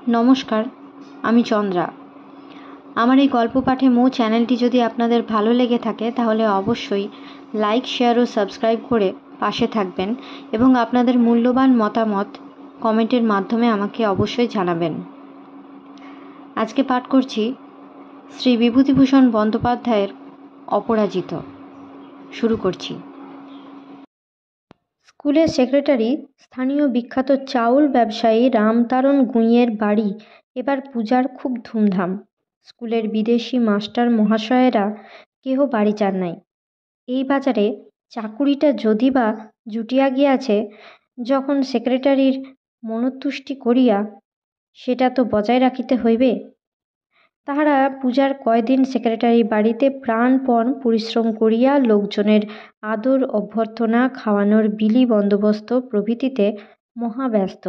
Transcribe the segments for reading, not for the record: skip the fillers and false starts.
নমস্কার, আমি চন্দ্রা। আমার এই গল্প পাঠে মৌ চ্যানেলটি যদি আপনাদের ভালো লেগে থাকে তাহলে অবশ্যই লাইক, শেয়ার ও সাবস্ক্রাইব করে পাশে থাকবেন এবং আপনাদের মূল্যবান মতামত কমেন্টের মাধ্যমে আমাকে অবশ্যই জানাবেন। আজকে পাঠ করছি শ্রী বিভূতিভূষণ বন্দ্যোপাধ্যায়ের অপরাজিত। শুরু করছি। স্কুলের সেক্রেটারি, স্থানীয় বিখ্যাত চাউল ব্যবসায়ী রামতারণ গুঁইয়ের বাড়ি এবার পূজার খুব ধুমধাম। স্কুলের বিদেশি মাস্টার মহাশয়েরা কেহ বাড়ি যান নাই। এই বাজারে চাকুরিটা যদি বা জুটিয়া গিয়াছে, যখন সেক্রেটারির মনোতুষ্টি করিয়া সেটা তো বজায় রাখিতে হইবে। তাহারা পূজার কয়দিন সেক্রেটারি বাড়িতে প্রাণপণ পরিশ্রম করিয়া লোকজনের আদর অভ্যর্থনা, খাওয়ানোর বিলি বন্দোবস্ত প্রভৃতিতে মহাব্যস্ত।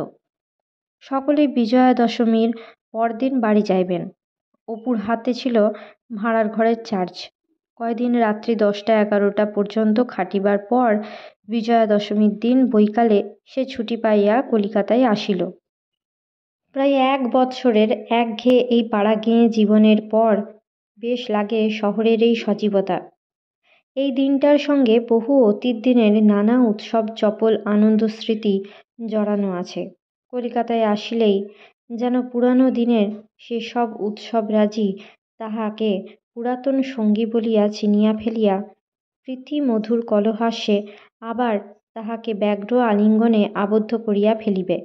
সকলে বিজয়া দশমীর পরদিন বাড়ি যাইবেন। অপুর হাতে ছিল ভাড়ার ঘরের চার্জ। কয়দিন রাত্রি 10টা-11টা পর্যন্ত খাটিবার পর বিজয়া দশমীর দিন বৈকালে সে ছুটি পাইয়া কলিকাতায় আসিল। প্রায় 1 বৎসরের একঘেয়ে এই পাড়াগেঁয়ে জীবনের পর বেশ লাগে শহরের এই সজীবতা। এই দিনটার সঙ্গে বহু অতীত দিনের নানা উৎসব চপল আনন্দ স্মৃতি জড়ানো আছে। কলিকাতায় আসিলেই যেন পুরানো দিনের সেসব উৎসবরাজি তাহাকে পুরাতন সঙ্গী বলিয়া চিনিয়া ফেলিয়া প্রীতিমধুর কলহাস্যে আবার তাহাকে ব্যগ্র আলিঙ্গনে আবদ্ধ করিয়া ফেলিবে।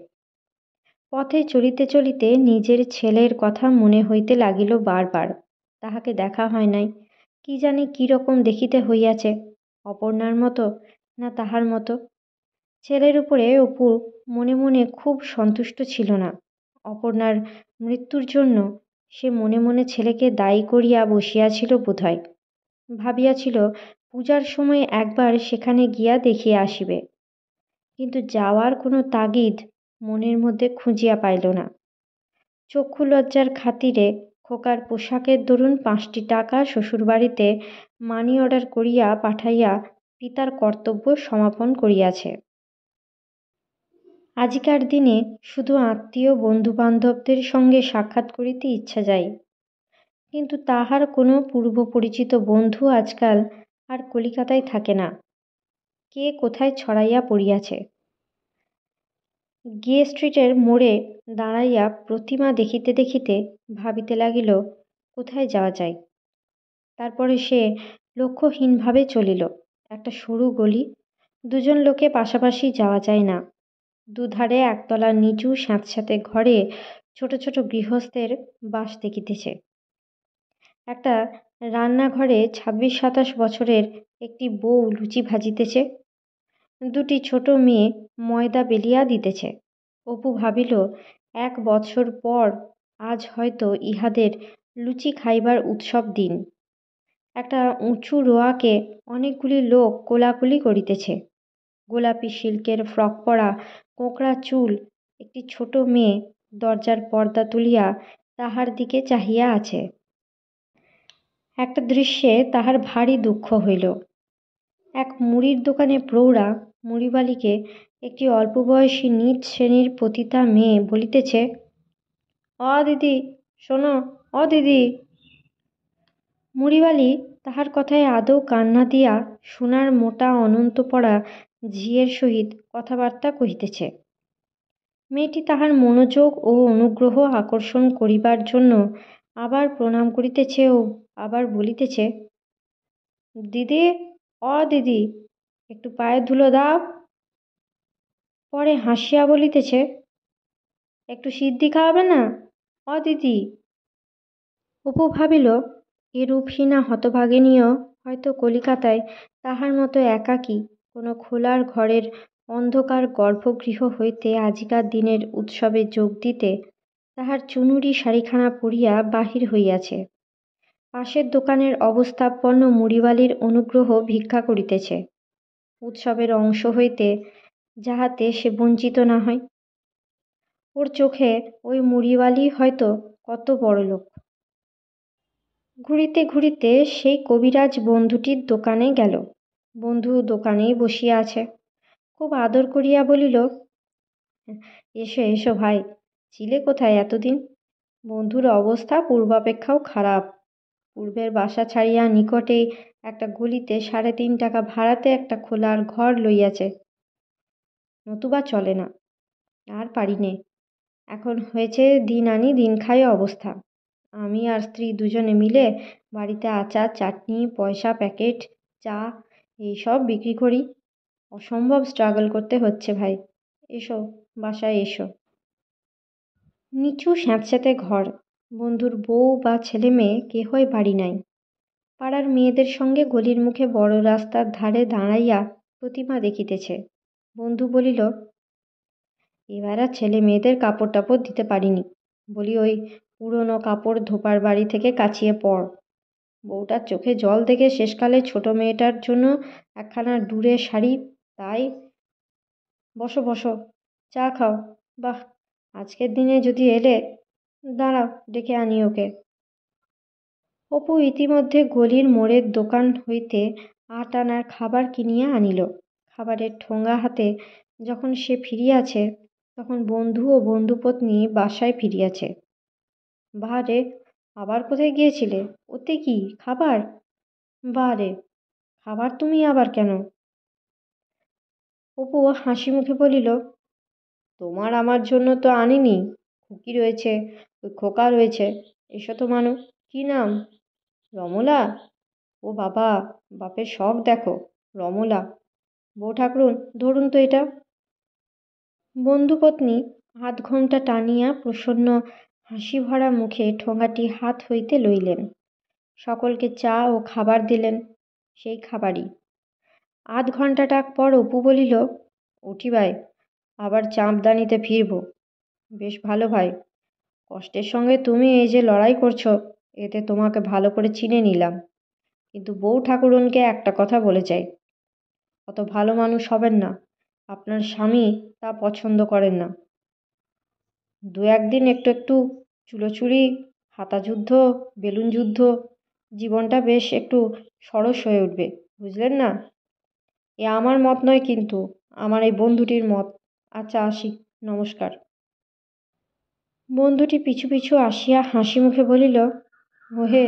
পথে চলিতে চলিতে নিজের ছেলের কথা মনে হইতে লাগিল বারবার। তাহাকে দেখা হয় নাই, কি জানি কী রকম দেখিতে হইয়াছে, অপর্ণার মতো না তাহার মতো। ছেলের উপরে অপু মনে মনে খুব সন্তুষ্ট ছিল না। অপর্ণার মৃত্যুর জন্য সে মনে মনে ছেলেকে দায়ী করিয়া বসিয়াছিল বোধহয়। ভাবিয়াছিল পূজার সময় একবার সেখানে গিয়া দেখিয়া আসিবে, কিন্তু যাওয়ার কোনো তাগিদ মনের মধ্যে খুঁজিয়া পাইল না। চক্ষু লজ্জার খাতিরে খোকার পোশাকের দরুন 5টি টাকা শ্বশুরবাড়িতে মানি অর্ডার করিয়া পাঠাইয়া পিতার কর্তব্য সমাপন করিয়াছে। আজিকার দিনে শুধু আত্মীয় বন্ধুবান্ধবদের সঙ্গে সাক্ষাৎ করিতে ইচ্ছা যায়, কিন্তু তাহার কোনো পূর্ব পরিচিত বন্ধু আজকাল আর কলিকাতায় থাকে না। কে কোথায় ছড়াইয়া পড়িয়াছে। গে স্ট্রিটের মোড়ে দাঁড়াইয়া প্রতিমা দেখিতে দেখিতে ভাবিতে লাগিল কোথায় যাওয়া যায়। তারপরে সে লক্ষ্যহীনভাবে চলিল। একটা সরু গলি, 2জন লোকে পাশাপাশি যাওয়া যায় না। দুধারে একতলা নিচু স্যাঁতস্যাঁতে ঘরে ছোট ছোট গৃহস্থের বাস দেখিতেছে। একটা রান্নাঘরে 26-27 বছরের একটি বউ লুচি ভাজিতেছে। 2টি ছোট মেয়ে ময়দা বেলিয়া দিতেছে। অপু ভাবিল 1 বৎসর পর আজ হয়তো ইহাদের লুচি খাইবার উৎসব দিন। একটা উঁচু রোয়াকে অনেকগুলি লোক কোলাকুলি করিতেছে। গোলাপি সিল্কের ফ্রক পরা, কোঁকড়া চুল একটি ছোট মেয়ে দরজার পর্দা তুলিয়া তাহার দিকে চাহিয়া আছে। একটা দৃশ্যে তাহার ভারী দুঃখ হইল। এক মুড়ির দোকানে প্রৌঢ়া মুড়িবালিকে একটি অল্পবয়সী নিচ শ্রেণীর পতিতা মেয়ে বলিতেছে, দিদি শোনো, দিদি। মুড়িবালি তাহার কথায় আদৌ কান না দিয়া সোনার মোটা অনন্ত পড়া ঝিয়ের সহিত কথাবার্তা কহিতেছে। মেয়েটি তাহার মনোযোগ ও অনুগ্রহ আকর্ষণ করিবার জন্য আবার প্রণাম করিতেছে ও আবার বলিতেছে, দিদি, দিদি একটু পায়ে ধুলো দাও। পরে হাসিয়া বলিতেছে, একটু সিদ্ধি খাওয়াবে না দিদি। অপু ভাবিল এরূপহীনা হতভাগিনীও হয়তো কলিকাতায় তাহার মতো একাকী কোনো খোলার ঘরের অন্ধকার গর্ভগৃহ হইতে আজিকার দিনের উৎসবে যোগ দিতে তাহার চুনুরি শাড়িখানা পরিয়া বাহির হইয়াছে। পাশের দোকানের অবস্থাপন্ন মুড়িবালির অনুগ্রহ ভিক্ষা করিতেছে উৎসবের অংশ হইতে, যাহাতে সে বঞ্চিত না হয়। ওর চোখে ওই মুড়িবালি হয়তো কত বড় লোক। ঘুরিতে ঘুরিতে সেই কবিরাজ বন্ধুটির দোকানে গেল। বন্ধু দোকানেই বসিয়া আছে। খুব আদর করিয়া বলিল, এসো এসো ভাই, ছিলে কোথায় এতদিন? বন্ধুর অবস্থা পূর্বাপেক্ষাও খারাপ। পূর্বের বাসা ছাড়িয়া নিকটেই একটা গলিতে 3.5 টাকা ভাড়াতে একটা খোলার ঘর লইয়াছে। নতুবা চলে না। আর পারি নে। এখন হয়েছে দিন আনি দিন খাই অবস্থা। আমি আর স্ত্রী দুজনে মিলে বাড়িতে আচার, চাটনি, পয়সা প্যাকেট, চা এইসব বিক্রি করি। অসম্ভব স্ট্রাগল করতে হচ্ছে ভাই। এসো, বাসায় এসো। নিচু স্যাঁতস্যাঁতে ঘর। বন্ধুর বউ বা ছেলে মেয়ে কেহই বাড়ি নাই। পাড়ার মেয়েদের সঙ্গে গলির মুখে বড় রাস্তার ধারে দাঁড়াইয়া প্রতিমা দেখিতেছে। বন্ধু বলিল, এবার আর ছেলে মেয়েদের কাপড় টাপড় দিতে পারিনি। বলি ওই পুরনো কাপড় ধোপার বাড়ি থেকে কাচিয়ে পর। বউটার চোখে জল দেখে শেষকালে ছোট মেয়েটার জন্য একখানা ডুরে শাড়ি। তাই বসো বসো, চা খাও। বাহ, আজকের দিনে যদি এলে। দাঁড়াও, ডেকে আনি ওকে। অপু ইতিমধ্যে গলির মোড়ের দোকান হইতে আট আনার খাবার কিনিয়া আনিল। খাবারের ঠোঙা হাতে যখন সে ফিরিয়াছে, তখন বন্ধু ও বন্ধুপত্নী বাসায় ফিরিয়াছে। বাহ রে, আবার কোথায় গিয়েছিলে? ওতে কি খাবার? বাহ রে, খাবার তুমি আবার কেন? অপু হাসি মুখে বলিল, তোমার আমার জন্য তো আনিনি। খুকি রয়েছে, ওই খোকা রয়েছে। এসো তো মানু। কি নাম? রমলা? ও বাবা, বাপের শখ দেখো। রমলা। বউ ঠাকরুন, ধরুন তো এটা। বন্ধুপত্নী আধঘণ্টা টানিয়া প্রসন্ন হাসি ভরা মুখে ঠোঙাটি হাত হইতে লইলেন। সকলকে চা ও খাবার দিলেন। সেই খাবারই। আধঘণ্টাটাক পর অপু বলিল, উঠি ভাই, আবার চাঁপদানিতে ফিরব। বেশ ভালো ভাই। কষ্টের সঙ্গে তুমি এই যে লড়াই করছো, এতে তোমাকে ভালো করে চিনে নিলাম। কিন্তু বউ ঠাকুরনকে একটা কথা বলে যাই, অত ভালো মানুষ হবেন না। আপনার স্বামী তা পছন্দ করেন না। দু একদিন একটু একটু চুলোচুরি, হাতাযুদ্ধ, বেলুন যুদ্ধ, জীবনটা বেশ একটু সরস হয়ে উঠবে, বুঝলেন না? এ আমার মত নয় কিন্তু, আমার এই বন্ধুটির মত। আচ্ছা আসি, নমস্কার। বন্ধুটি পিছু পিছু আসিয়া হাসি মুখে বলিল, ওহে,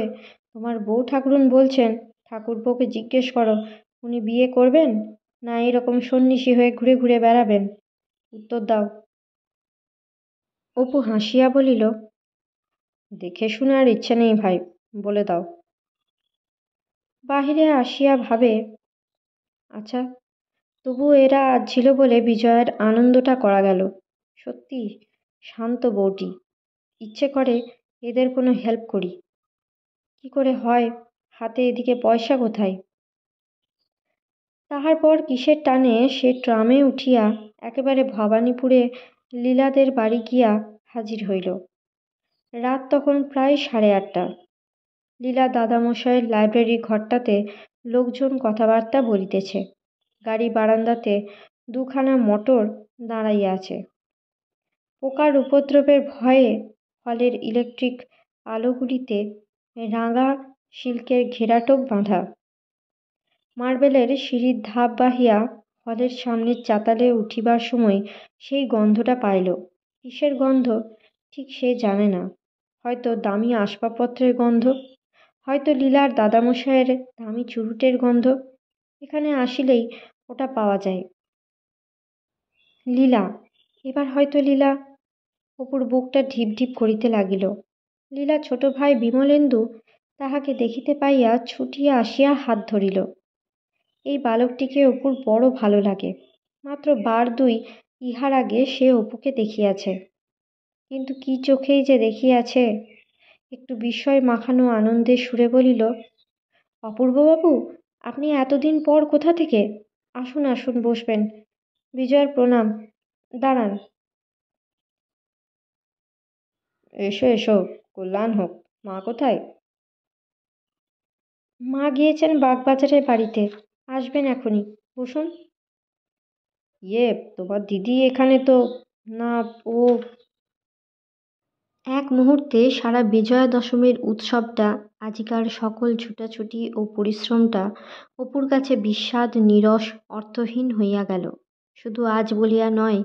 তোমার বউ ঠাকুরুন বলছেন ঠাকুরপোকে জিজ্ঞেস করো উনি বিয়ে করবেন না এরকম সন্ন্যাসী হয়ে ঘুরে ঘুরে বেড়াবেন। উত্তর দাও। অপু হাসিয়া বলিল, দেখে শুনে আর ইচ্ছে নেই ভাই, বলে দাও। বাহিরে আসিয়া ভাবে, আচ্ছা, তবু এরা আজ ছিল বলে বিজয়ের আনন্দটা করা গেল। সত্যি শান্ত বউটি। ইচ্ছে করে এদের কোনো হেল্প করি। কি করে হয়, হাতে এদিকে পয়সা কোথায়? তাহার পর কিসের টানে সে ট্রামে উঠিয়া একেবারে ভবানীপুরে লীলাদের বাড়ি গিয়া হাজির হইল। রাত তখন প্রায় 8:30। লীলা দাদামশায়ের লাইব্রেরি ঘরটাতে লোকজন কথাবার্তা বলিতেছে। গাড়ি বারান্দাতে দুখানা মোটর দাঁড়াইয়া আছে। পোকার উপদ্রবের ভয়ে হলের ইলেকট্রিক আলোগুলিতে রাঙা সিল্কের ঘেরাটোপ বাঁধা। মার্বেলের সিঁড়ির ধাপ বাহিয়া হলের সামনের চাতালে উঠিবার সময় সেই গন্ধটা পাইল। কিসের গন্ধ ঠিক সে জানে না। হয়তো দামি আসবাবপত্রের গন্ধ, হয়তো লীলার দাদামশায়ের দামি চুরুটের গন্ধ। এখানে আসিলেই ওটা পাওয়া যায়। লীলা, এবার হয়তো লীলা। অপুর বুকটা ঢিপ ঢিপ করিতে লাগিল। লীলা ছোট ভাই বিমলেন্দু তাহাকে দেখিতে পাইয়া ছুটিয়া আসিয়া হাত ধরিল। এই বালকটিকে অপুর বড় ভালো লাগে। মাত্র বার দুই ইহার আগে সে অপুকে দেখিয়াছে, কিন্তু কি চোখেই যে দেখিয়াছে। একটু বিস্ময় মাখানো আনন্দের সুরে বলিল, অপূর্ববাবু, আপনি এতদিন পর কোথা থেকে? আসুন আসুন, বসবেন। বিজয়ের প্রণাম। দাঁড়ান। এসো এসো, কল্যাণ হোক। মা কোথায়? মা গিয়েছেন বাগবাজারের বাড়িতে, আসবেন এখনই। বসুন। ইয়ে, তোমার দিদি এখানে তো না? ও। এক মুহূর্তে সারা বিজয়া দশমীর উৎসবটা, আজিকার সকল ছুটাছুটি ও পরিশ্রমটা অপুর কাছে বিস্বাদ, নীরস, অর্থহীন হইয়া গেল। শুধু আজ বলিয়া নয়,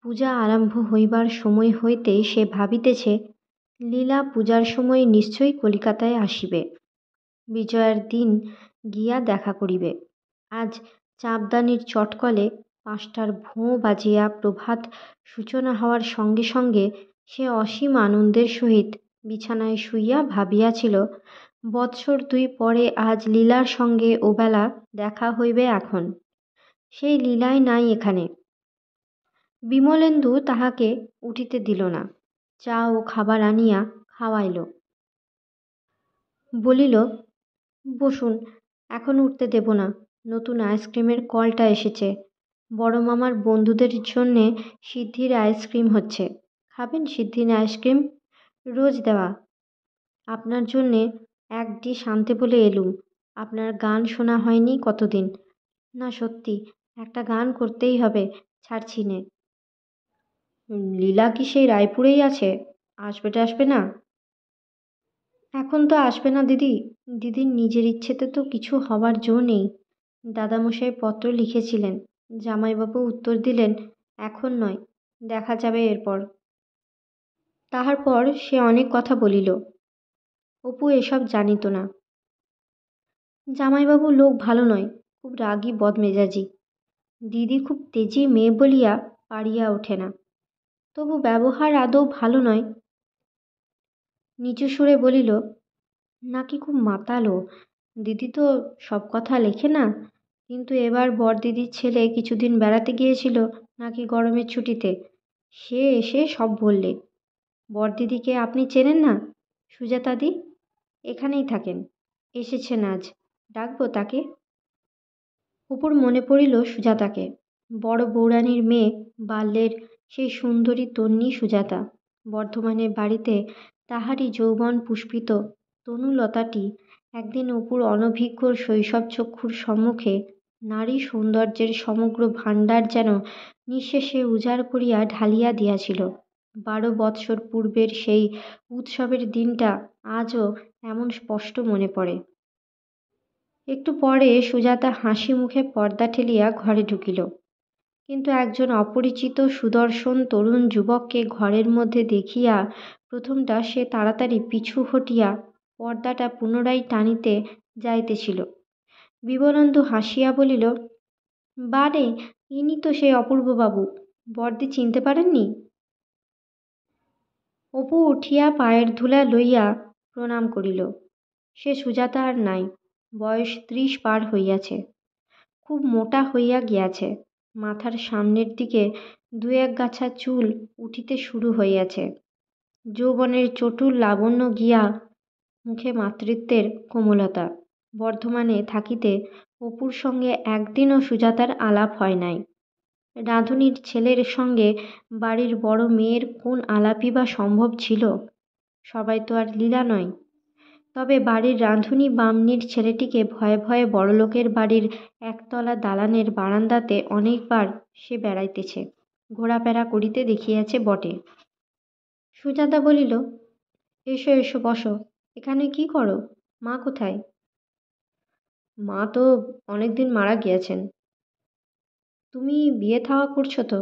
পূজা আরম্ভ হইবার সময় হইতে সে ভাবিতেছে লীলা পূজার সময় নিশ্চয়ই কলিকাতায় আসিবে। বিজয়ার দিন গিয়া দেখা করিবে। আজ চাঁপদানির চটকলে ৫টার ভোঁ বাজিয়া প্রভাত সূচনা হওয়ার সঙ্গে সঙ্গে সে অসীম আনন্দের সহিত বিছানায় শুইয়া ভাবিয়াছিল, বৎসর ২ পরে আজ লীলার সঙ্গে ওবেলা দেখা হইবে। এখন সেই লীলাই নাই এখানে। বিমলেন্দু তাহাকে উঠিতে দিল না। চা ও খাবার আনিয়া খাওয়াইল। বলিল, বসুন, এখন উঠতে দেব না। নতুন আইসক্রিমের কলটা এসেছে। বড় মামার বন্ধুদের জন্যে সিদ্ধির আইসক্রিম হচ্ছে। খাবেন সিদ্ধির আইসক্রিম? রোজ দেওয়া। আপনার জন্যে ১ ডিশ আনতে বলে এলুম। আপনার গান শোনা হয়নি কতদিন। না সত্যি, একটা গান করতেই হবে, ছাড়ছি নে। লীলা কি সেই রায়পুরেই আছে? আসবে টাসবে না? এখন তো আসবে না দিদি। দিদির নিজের ইচ্ছেতে তো কিছু হবার জো নেই। দাদামশাই পত্র লিখেছিলেন। জামাইবাবু উত্তর দিলেন, এখন নয়, দেখা যাবে এরপর। তাহার পর সে অনেক কথা বলিল। অপু এসব জানিত না। জামাইবাবু লোক ভালো নয়, খুব রাগী বদমেজাজি। দিদি খুব তেজি মেয়ে বলিয়া পারিয়া ওঠে না। তবু ব্যবহার আদৌ ভালো নয়। নিচু সুরে বলিল, নাকি খুব মাতালো। দিদি তো সব কথা লেখে না, কিন্তু এবার বড়দিদির ছেলে কিছুদিন বেড়াতে গিয়েছিল নাকি গরমের ছুটিতে। সে এসে সব বললে। বড়দিদিকে আপনি চেনেন না? সুজাতাদি এখানেই থাকেন, এসেছেন আজ। ডাকবো তাকে? অপুর মনে পড়িল সুজাতাকে। বড় বৌরানীর মেয়ে, বাল্যের সেই সুন্দরী তন্বী সুজাতা। বর্ধমানের বাড়িতে তাহারই যৌবন পুষ্পিত তনুলতাটি একদিন অপুর অনভিজ্ঞ শৈশবচক্ষুর সম্মুখে নারী সৌন্দর্যের সমগ্র ভাণ্ডার যেন নিঃশেষে উজাড় করিয়া ঢালিয়া দিয়াছিল। ১২ বৎসর পূর্বের সেই উৎসবের দিনটা আজও এমন স্পষ্ট মনে পড়ে। একটু পরে সুজাতা হাসি মুখে পর্দা ঠেলিয়া ঘরে ঢুকিল। কিন্তু একজন অপরিচিত সুদর্শন তরুণ যুবককে ঘরের মধ্যে দেখিয়া প্রথমটা সে তাড়াতাড়ি পিছু হটিয়া পর্দাটা পুনরায় টানিতে যাইতেছিল। বিমলেন্দু হাসিয়া বলিল, বারে, ইনি তো সেই অপূর্ববাবু। বড়দি চিনতে পারেননি? অপু উঠিয়া পায়ের ধুলা লইয়া প্রণাম করিল। সে সুজাতা আর নাই। বয়স ৩০ পার হইয়াছে। খুব মোটা হইয়া গিয়াছে। মাথার সামনের দিকে ২-১ গাছা চুল উঠিতে শুরু হইয়াছে। যৌবনের চটুল লাবণ্য গিয়া মুখে মাতৃত্বের কোমলতা। বর্ধমানে থাকিতে অপুর সঙ্গে একদিনও সুজাতার আলাপ হয় নাই। রাঁধুনির ছেলের সঙ্গে বাড়ির বড় মেয়ের কোন আলাপই বা সম্ভব ছিল? সবাই তো আর লীলা নয়। তবে বাড়ির রাঁধুনি বামনির ছেলেটিকে ভয়ে ভয়ে বড়লোকের বাড়ির একতলা দালানের বারান্দাতে অনেকবার সে বেড়াইতেছে, ঘোরাফেরা করিতে দেখিয়াছে বটে। সুজাতা বলিল, এসো এসো, বসো। এখানে কি করো? মা কোথায়? মা তো অনেকদিন মারা গিয়েছেন। তুমি বিয়ে থাওয়া করছো তো?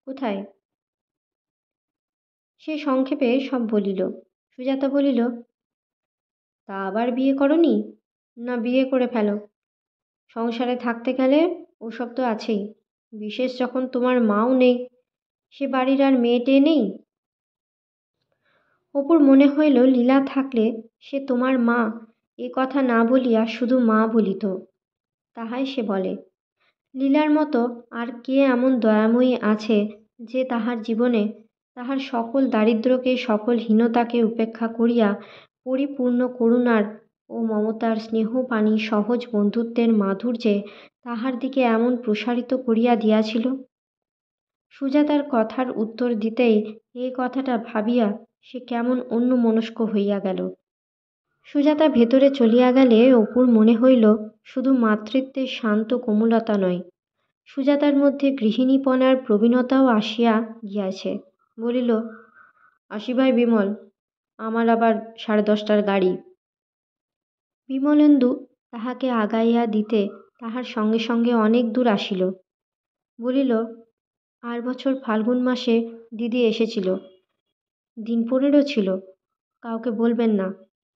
কোথায়? সে সংক্ষেপে সব বলিল। সুজাতা বলিল, তা আবার বিয়ে করনি? না বিয়ে করে ফেলো। সংসারে থাকতে গেলে ওসব তো আছেই। বিশেষ যখন তোমার মাও নেই, সে বাড়ির আর মেয়েটে নেই। অপুর মনে হইল লীলা থাকলে সে তোমার মা এ কথা না বলিয়া শুধু মা বলিত। তাহাই সে বলে। লীলার মতো আর কে এমন দয়াময়ী আছে যে তাহার জীবনে তাহার সকল দারিদ্র্যকে, সকল হীনতাকে উপেক্ষা করিয়া পরিপূর্ণ করুণার ও মমতার স্নেহপানি সহজ বন্ধুত্বের মাধুর্যে তাহার দিকে এমন প্রসারিত করিয়া দিয়াছিল? সুজাতার কথার উত্তর দিতেই এই কথাটা ভাবিয়া সে কেমন অন্যমনস্ক হইয়া গেল। সুজাতা ভেতরে চলিয়া গেলে অপুর মনে হইল শুধু মাতৃত্বের শান্ত কোমলতা নয়, সুজাতার মধ্যে গৃহিণীপনার প্রবীণতাও আসিয়া গিয়াছে। বলিল, আসি ভাই বিমল, আমার আবার 10:30টার গাড়ি। বিমলেন্দু তাহাকে আগাইয়া দিতে তাহার সঙ্গে সঙ্গে অনেক দূর আসিল। বলিল, আর বছর ফাল্গুন মাসে দিদি এসেছিল, দিন 15 ছিল। কাউকে বলবেন না।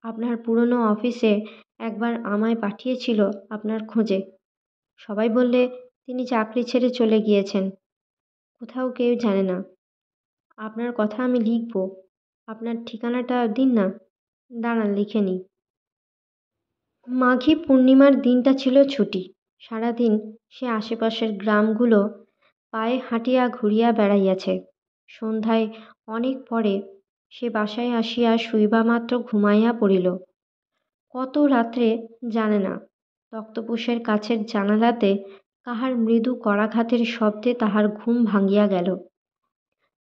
আপনার পুরনো অফিসে একবার আমায় পাঠিয়েছিল আপনার খোঁজে। সবাই বললে তিনি চাকরি ছেড়ে চলে গিয়েছেন, কোথাও কেউ জানে না। আপনার কথা আমি লিখব। আপনার ঠিকানাটা দিন না। দাঁড়ান, লিখে নিই। মাঘী পূর্ণিমার দিনটা ছিল ছুটি। সারাদিন সে আশেপাশের গ্রামগুলো পায়ে হাঁটিয়া ঘুরিয়া বেড়াইয়াছে। সন্ধ্যায় অনেক পরে সে বাসায় আসিয়া শুইবা মাত্র ঘুমাইয়া পড়িল। কত রাত্রে জানে না। তক্তপোশের কাছের জানালাতে কাহার মৃদু করাঘাতের শব্দে তাহার ঘুম ভাঙিয়া গেল।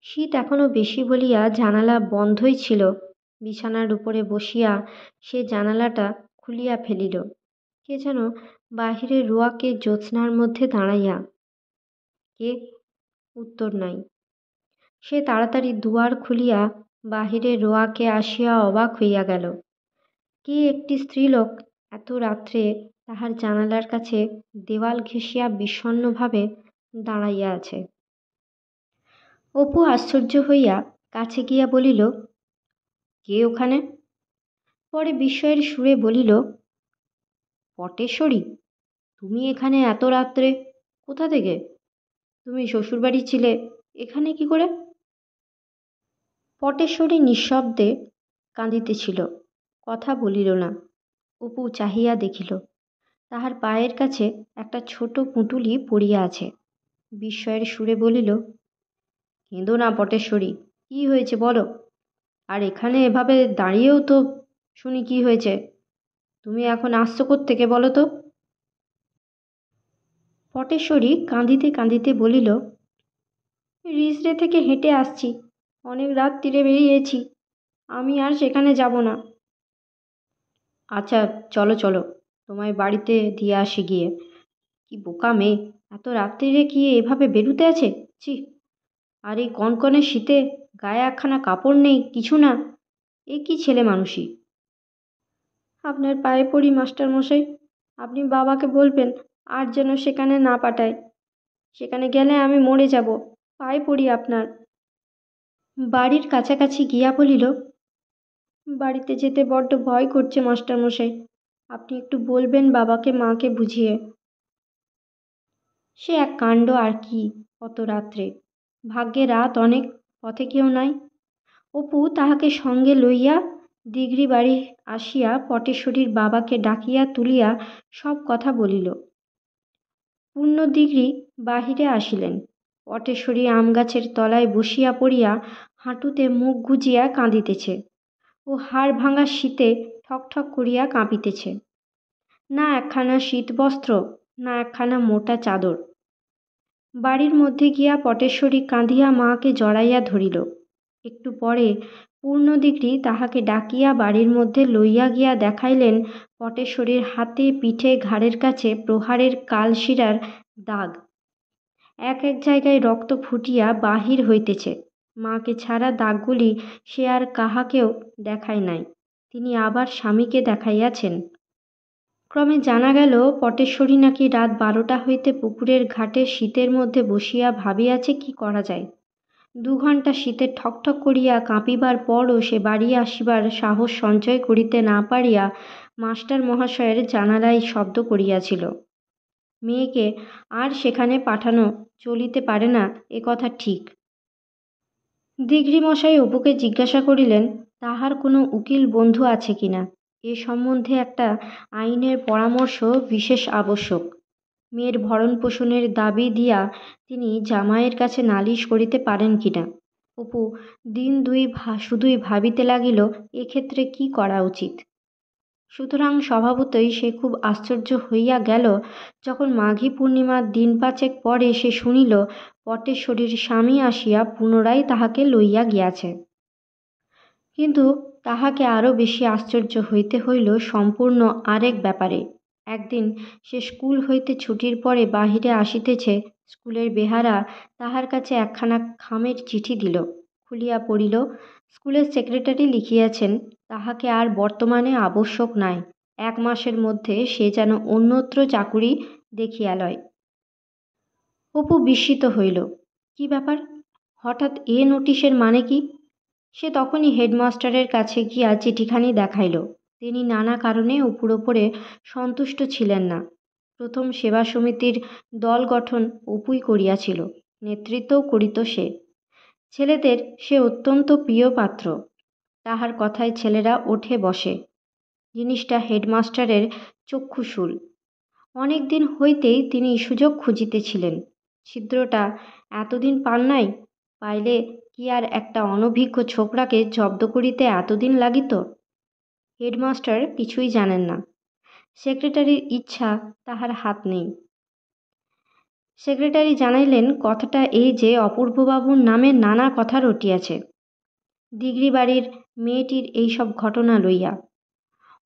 শীত এখনো বেশি বলিয়া জানালা বন্ধই ছিল। বিছানার উপরে বসিয়া সে জানালাটা খুলিয়া ফেলিল। কে যেন বাহিরে রোয়াকে জ্যোৎস্নার মধ্যে দাঁড়াইয়া। কে? উত্তর নাই। সে তাড়াতাড়ি দুয়ার খুলিয়া বাহিরে রোয়াকে আসিয়া অবাক হইয়া গেল। কে একটি স্ত্রীলোক এত রাত্রে তাহার জানালার কাছে দেওয়াল ঘেঁষিয়া বিষণ্ণভাবে দাঁড়াইয়া আছে। অপু আশ্চর্য হইয়া কাছে গিয়া বলিল, কে ওখানে? পরে বিস্ময়ের সুরে বলিল, পটেশ্বরী, তুমি এখানে এত রাত্রে? কোথা থেকে? তুমি শ্বশুরবাড়ি ছিলে, এখানে কি করে? পটেশ্বরী নিঃশব্দে কাঁদিতেছিল, কথা বলিল না। অপু চাহিয়া দেখিল, তাহার পায়ের কাছে একটা ছোট পুঁটুলি পড়িয়া আছে। বিস্ময়ের সুরে বলিল, কেঁদো না পটেশ্বরী, কী হয়েছে বলো। আর এখানে এভাবে দাঁড়িয়েও তো শুনি কি হয়েছে। তুমি এখন আসছো কোত্থেকে বলো তো? পটেশ্বরী কাঁদিতে কাঁদিতে বলিল, রিজড়ে থেকে হেঁটে আসছি, অনেক রাত তীরে বেরিয়েছি, আমি আর সেখানে যাব না। আচ্ছা, চলো চলো, তোমায় বাড়িতে দিয়ে আসি গিয়ে। কি বোকা মেয়ে, এত রাত্রিরে কি এভাবে বেরুতে আছে? ছি! আর এই কনকনে শীতে গায়ে একখানা কাপড় নেই, কিছু না। এ কি ছেলে মানুষই! আপনার পায়ে পড়ি মাস্টারমশাই, আপনি বাবাকে বলবেন আর যেন সেখানে না পাঠায়। সেখানে গেলে আমি মরে যাব। পায়ে পড়ি আপনার। বাড়ির কাছাকাছি গিয়া বলিল, বাড়িতে যেতে বড্ড ভয় করছে মাস্টারমশাই, আপনি একটু বলবেন বাবাকে মাকে বুঝিয়ে। সে এক কাণ্ড আর কি! অত রাত্রে ভাগ্যে রাত অনেক, পথে কেউ নাই। অপু তাহাকে সঙ্গে লইয়া দিগরি বাড়ি আসিয়া পটেশ্বরীর বাবাকে ডাকিয়া তুলিয়া সব কথা বলিল। পূর্ণ দিগরি বাহিরে আসিলেন। পটেশ্বরী আম গাছের তলায় বসিয়া পড়িয়া হাঁটুতে মুখ গুজিয়া কাঁদিতেছে ও হাড় ভাঙা শীতে ঠকঠক করিয়া কাঁপিতেছে। না একখানা শীতবস্ত্র, না একখানা মোটা চাদর। বাড়ির মধ্যে গিয়া পটেশ্বরী কাঁদিয়া মাকে জড়াইয়া ধরিল। একটু পরে পূর্ণদিগরি তাহাকে ডাকিয়া বাড়ির মধ্যে লইয়া গিয়া দেখাইলেন পটেশ্বরীর হাতে পিঠে ঘাড়ের কাছে প্রহারের কালশিরার দাগ। এক এক জায়গায় রক্ত ফুটিয়া বাহির হইতেছে। মাকে ছাড়া দাগগুলি সে আর কাহাকেও দেখায় নাই। তিনি আবার স্বামীকে দেখাইয়াছেন। ক্রমে জানা গেল পটেশ্বরী নাকি রাত 12টা হইতে পুকুরের ঘাটে শীতের মধ্যে বসিয়া ভাবিয়াছে কি করা যায়। 2 ঘণ্টা শীতে ঠকঠক করিয়া কাঁপিবার পরও সে বাড়ি আসিবার সাহস সঞ্চয় করিতে না পারিয়া মাস্টার মহাশয়ের জানালায় শব্দ করিয়াছিল। মেয়েকে আর সেখানে পাঠানো চলিতে পারে না, এ কথা ঠিক। দিগরিমশাই অপুকে জিজ্ঞাসা করিলেন তাহার কোনো উকিল বন্ধু আছে কিনা। এ সম্বন্ধে একটা আইনের পরামর্শ বিশেষ আবশ্যক। মেয়ের ভরণপোষণের দাবি দিয়া তিনি জামাইয়ের কাছে নালিশ করিতে পারেন কিনা। অপু দিন শুধুই ভাবিতে লাগিল এক্ষেত্রে কি করা উচিত। সুতরাং স্বভাবতই সে খুব আশ্চর্য হইয়া গেল যখন মাঘী পূর্ণিমার দিন 5 পরে সে শুনিল পটেশ্বরীর স্বামী আসিয়া পুনরায় তাহাকে লইয়া গিয়াছে। কিন্তু তাহাকে আরও বেশি আশ্চর্য হইতে হইল সম্পূর্ণ আরেক ব্যাপারে। একদিন সে স্কুল হইতে ছুটির পরে বাহিরে আসিতেছে, স্কুলের বেহারা তাহার কাছে একখানা খামের চিঠি দিল। খুলিয়া পড়িল, স্কুলের সেক্রেটারি লিখিয়াছেন তাহাকে আর বর্তমানে আবশ্যক নাই, 1 মাসের মধ্যে সে যেন অন্যত্র চাকুরি দেখিয়া লয়। অপু বিস্মিত হইল। কী ব্যাপার, হঠাৎ এ নোটিশের মানে কি? সে তখনই হেডমাস্টারের কাছে গিয়া চিঠিখানি দেখাইল। তিনি নানা কারণে অপুর ওপরে সন্তুষ্ট ছিলেন না। প্রথম সেবা সমিতির দল গঠন অপুই করিয়াছিল, নেতৃত্বও করিত সে। ছেলেদের সে অত্যন্ত প্রিয় পাত্র, তাহার কথায় ছেলেরা ওঠে বসে। জিনিসটা হেডমাস্টারের চক্ষুশূল। অনেক দিন হইতেই তিনি সুযোগ খুঁজিতেছিলেন। ছিদ্রটা এতদিন পান নাই, পাইলে কি আর একটা অনভিজ্ঞ ছোকরাকে জব্দ করিতে এতদিন লাগিত? হেডমাস্টার কিছুই জানেন না। সেক্রেটারির ইচ্ছা তাহার হাত নেই। সেক্রেটারি জানাইলেন, কথাটা এই যে অপূর্ববাবুর নামে নানা কথা রটিয়াছে দিগরি বাড়ির মেয়েটির এইসব ঘটনা লইয়া।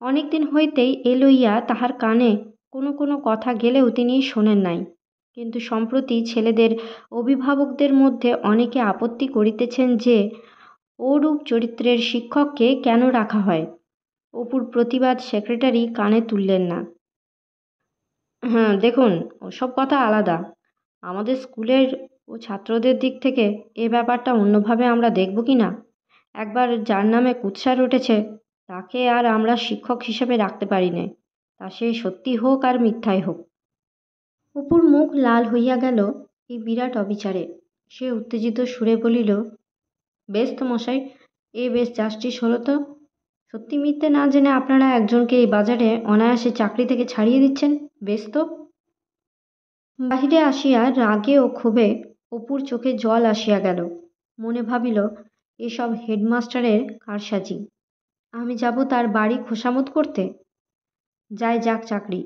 অনেক দিন হইতেই এ লইয়া তাহার কানে কোনো কোনো কথা গেলেও তিনি শোনেন নাই। কিন্তু সম্প্রতি ছেলেদের অভিভাবকদের মধ্যে অনেকে আপত্তি করিতেছেন যে ওরূপ চরিত্রের শিক্ষককে কেন রাখা হয়। অপুর প্রতিবাদ সেক্রেটারি কানে তুললেন না। হ্যাঁ দেখুন, ওসব কথা আলাদা। আমাদের স্কুলের ও ছাত্রদের দিক থেকে এ ব্যাপারটা অন্যভাবে আমরা দেখব কি না। একবার যার নামে কুৎসা উঠেছে তাকে আর আমরা শিক্ষক হিসেবে রাখতে পারি না, তা সে সত্যি হোক আর মিথ্যাই হোক। অপুর মুখ লাল হইয়া গেল এই বিরাট অবিচারে। সে উত্তেজিত সুরে বলিল, বেশ তো মশাই, এ বেশ জাস্টিস হলো তো। সত্যি মিথ্যে না জেনে আপনারা একজনকে এই বাজারে অনায়াসে চাকরি থেকে ছাড়িয়ে দিচ্ছেন, বেশ তো। বাহিরে আসিয়া রাগে ও ক্ষোভে অপুর চোখে জল আসিয়া গেল। মনে ভাবিল, এসব হেডমাস্টারের কারসাজি। আমি যাব তার বাড়ি খোসামত করতে? যাই যাক চাকরি,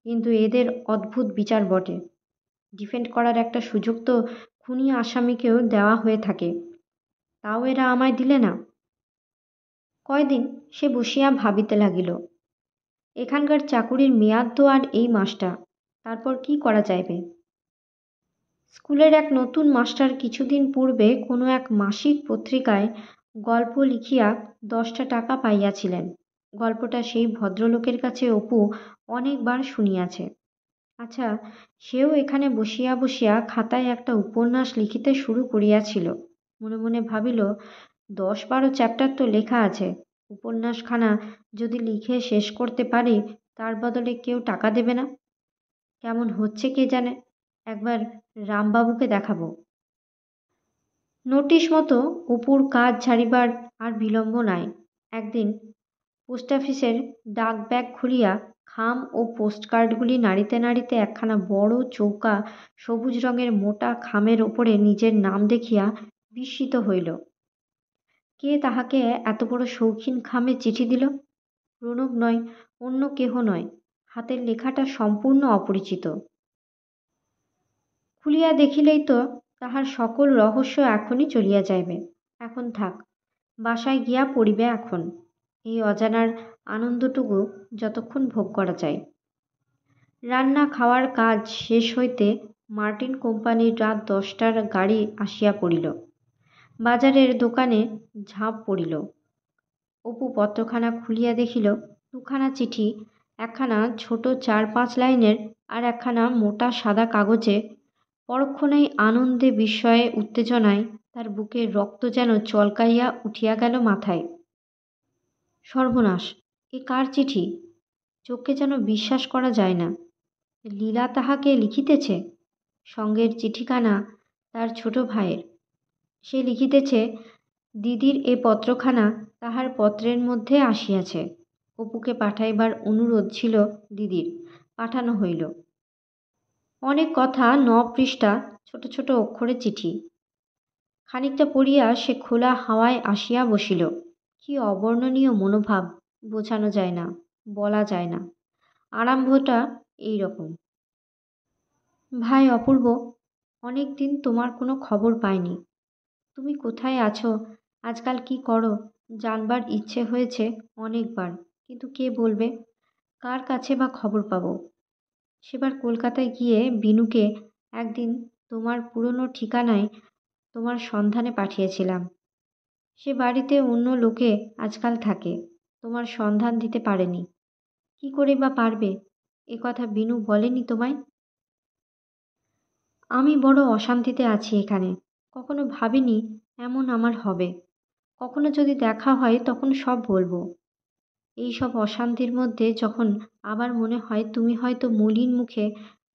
কিন্তু এদের অদ্ভুত বিচার বটে। ডিফেন্ড করার একটা সুযোগ তো খুনি আসামিকেও দেওয়া হয়ে থাকে, তাও এরা আমায় দিলে না। কয়দিন সে বসিয়া ভাবিতে লাগিল, এখানকার চাকুরির মেয়াদ তো আর এই মাসটা, তারপর কি করা যাইবে। স্কুলের এক নতুন মাস্টার কিছুদিন পূর্বে কোনো এক মাসিক পত্রিকায় গল্প লিখিয়া 10টা টাকা পাইয়াছিলেন। গল্পটা সেই ভদ্রলোকের কাছে অপু অনেকবার শুনিয়াছে। আচ্ছা, সেও এখানে বসিয়া বসিয়া খাতায় একটা উপন্যাস লিখিতে শুরু করিয়াছিল। মনে মনে ভাবিল, 10-12 চ্যাপ্টার তো লেখা আছে, উপন্যাসখানা যদি লিখে শেষ করতে পারি তার বদলে কেউ টাকা দেবে না। কেমন হচ্ছে কে জানে, একবার রামবাবুকে দেখাবো। নোটিশ মতো অপুর কাজ ছাড়িবার আর বিলম্ব নাই। একদিন পোস্ট অফিসের ডাক ব্যাগ খুলিয়া খাম ও পোস্টকার্ডগুলি নাড়িতে নাড়িতে একখানা বড় চৌকা সবুজ রঙের মোটা খামের ওপরে নিজের নাম দেখিয়া বিস্মিত হইল। কে তাহাকে এত বড় শৌখিন খামে চিঠি দিল? প্রণব নয়, অন্য কেহ নয়। হাতের লেখাটা সম্পূর্ণ অপরিচিত। খুলিয়া দেখিলেই তো তাহার সকল রহস্য এখনই চলিয়া যাইবে। এখন থাক, বাসায় গিয়া পড়িবে এখন। এই অজানার আনন্দটুকু যতক্ষণ ভোগ করা যায়। রান্না খাওয়ার কাজ শেষ হইতে মার্টিন কোম্পানির রাত 10টার গাড়ি আসিয়া পড়িল। বাজারের দোকানে ঝাঁপ পড়িল। অপু পত্রখানা খুলিয়া দেখিল, দুখানা চিঠি, একখানা ছোট 4-5 লাইনের আর একখানা মোটা সাদা কাগজে। পরক্ষণেই আনন্দে বিস্ময়ে উত্তেজনায় তার বুকের রক্ত যেন চলকাইয়া উঠিয়া গেল মাথায়। সর্বনাশ, এ কার চিঠি? চোখকে যেন বিশ্বাস করা যায় না। লীলা তাহাকে লিখিতেছে। সঙ্গের চিঠিখানা তার ছোট ভাইয়ের। সে লিখিতেছে, দিদির এ পত্রখানা তাহার পত্রের মধ্যে আসিয়াছে। অপুকে পাঠাইবার অনুরোধ ছিল দিদির, পাঠানো হইল। অনেক কথা, 9 পৃষ্ঠা, ছোট ছোট অক্ষরে চিঠি। খানিকটা পড়িয়া সে খোলা হাওয়ায় আসিয়া বসিল। কি অবর্ণনীয় মনোভাব, বোঝানো যায় না, বলা যায় না। আরম্ভটা এই রকম। ভাই অপূর্ব, অনেক দিন তোমার কোনো খবর পাইনি। তুমি কোথায় আছো, আজকাল কি করো, জানবার ইচ্ছে হয়েছে অনেকবার, কিন্তু কে বলবে, কার কাছে বা খবর পাবো। সেবার কলকাতায় গিয়ে বিনুকে একদিন তোমার পুরনো ঠিকানায় তোমার সন্ধানে পাঠিয়েছিলাম। সে বাড়িতে অন্য লোকে আজকাল থাকে, তোমার সন্ধান দিতে পারেনি। কি করে বা পারবে, এ কথা বিনু বলেনি তোমায়? আমি বড় অশান্তিতে আছি এখানে। কখনো ভাবিনি এমন আমার হবে। কখনো যদি দেখা হয় তখন সব বলবো। এই সব অশান্তির মধ্যে যখন আবার মনে হয় তুমি হয়তো মলিন মুখে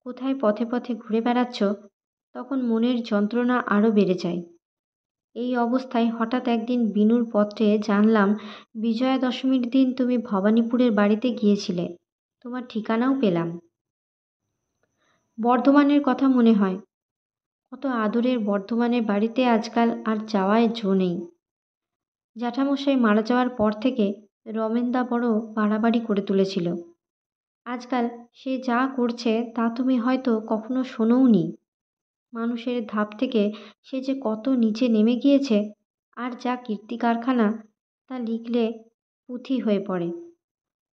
কোথায় পথে পথে ঘুরে বেড়াচ্ছ, তখন মনের যন্ত্রণা আরও বেড়ে যায়। এই অবস্থায় হঠাৎ একদিন বিনুর পত্রে জানলাম বিজয়া দশমীর দিন তুমি ভবানীপুরের বাড়িতে গিয়েছিলে। তোমার ঠিকানাও পেলাম। বর্ধমানের কথা মনে হয়। কত আদরের বর্ধমানের বাড়িতে আজকাল আর যাওয়ায় জো নেই। জ্যাঠামশাই মারা যাওয়ার পর থেকে রমেনদা বড় বাড়াবাড়ি করে তুলেছিল। আজকাল সে যা করছে তা তুমি হয়তো কখনো শোনোওনি। মানুষের ধাপ থেকে সে যে কত নিচে নেমে গিয়েছে, আর যা কীর্তি কারখানা তা লিখলে পুঁথি হয়ে পড়ে।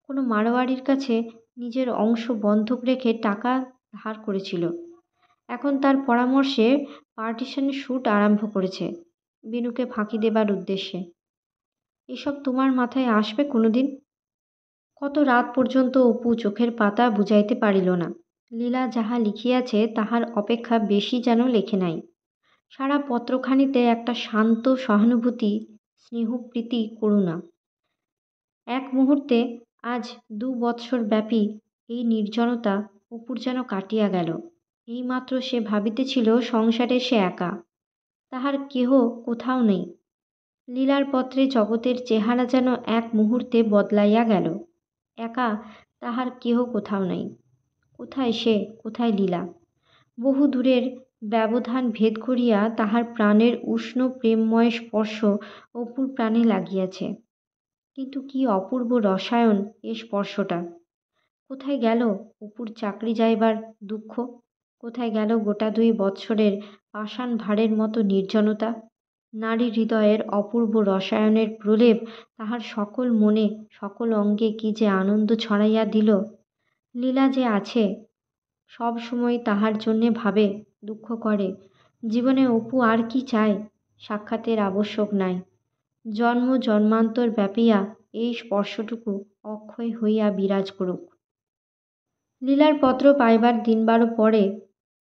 কোনো মারোয়ারির কাছে নিজের অংশ বন্ধক রেখে টাকা ধার করেছিল। এখন তার পরামর্শে পার্টিশন শ্যুট আরম্ভ করেছে বিনুকে ফাঁকি দেবার উদ্দেশ্যে। এসব তোমার মাথায় আসবে কোনোদিন? কত রাত পর্যন্ত অপু চোখের পাতা বুঝাইতে পারিল না। লীলা যাহা লিখিয়াছে তাহার অপেক্ষা বেশি যেন লেখে নাই। সারা পত্রখানিতে একটা শান্ত সহানুভূতি, স্নেহপ্রীতি, করুণা। এক মুহূর্তে আজ 2 বৎসর ব্যাপী এই নির্জনতা অপুর যেন কাটিয়া গেল। এইমাত্র সে ভাবিতেছিল সংসারে সে একা, তাহার কেহ কোথাও নেই। লীলার পত্রে জগতের চেহারা যেন এক মুহূর্তে বদলাইয়া গেল। একা, তাহার কেহ কোথাও নাই। কোথায় সে, কোথায় লীলা? বহু দূরের ব্যবধান ভেদ করিয়া তাহার প্রাণের উষ্ণ প্রেমময় স্পর্শ অপুর প্রাণে লাগিয়াছে। কিন্তু কি অপূর্ব রসায়ন এ স্পর্শটা! কোথায় গেল অপুর চাকরি যাইবার দুঃখ? কোথায় গেল গোটা 2 বৎসরের পাষাণ ভারের মতো নির্জনতা? নারী হৃদয়ের অপূর্ব রসায়নের প্রলেপ তাহার সকল মনে, সকল অঙ্গে কি যে আনন্দ ছড়াইয়া দিল! লীলা যে আছে, সব সময় তাহার জন্যে ভাবে, দুঃখ করে। জীবনে অপু আর কি চায়? সাক্ষাতের আবশ্যক নাই। জন্ম জন্মান্তর ব্যাপিয়া এই স্পর্শটুকু অক্ষয় হইয়া বিরাজ করুক। লীলার পত্র পাইবার দিন-12 পরে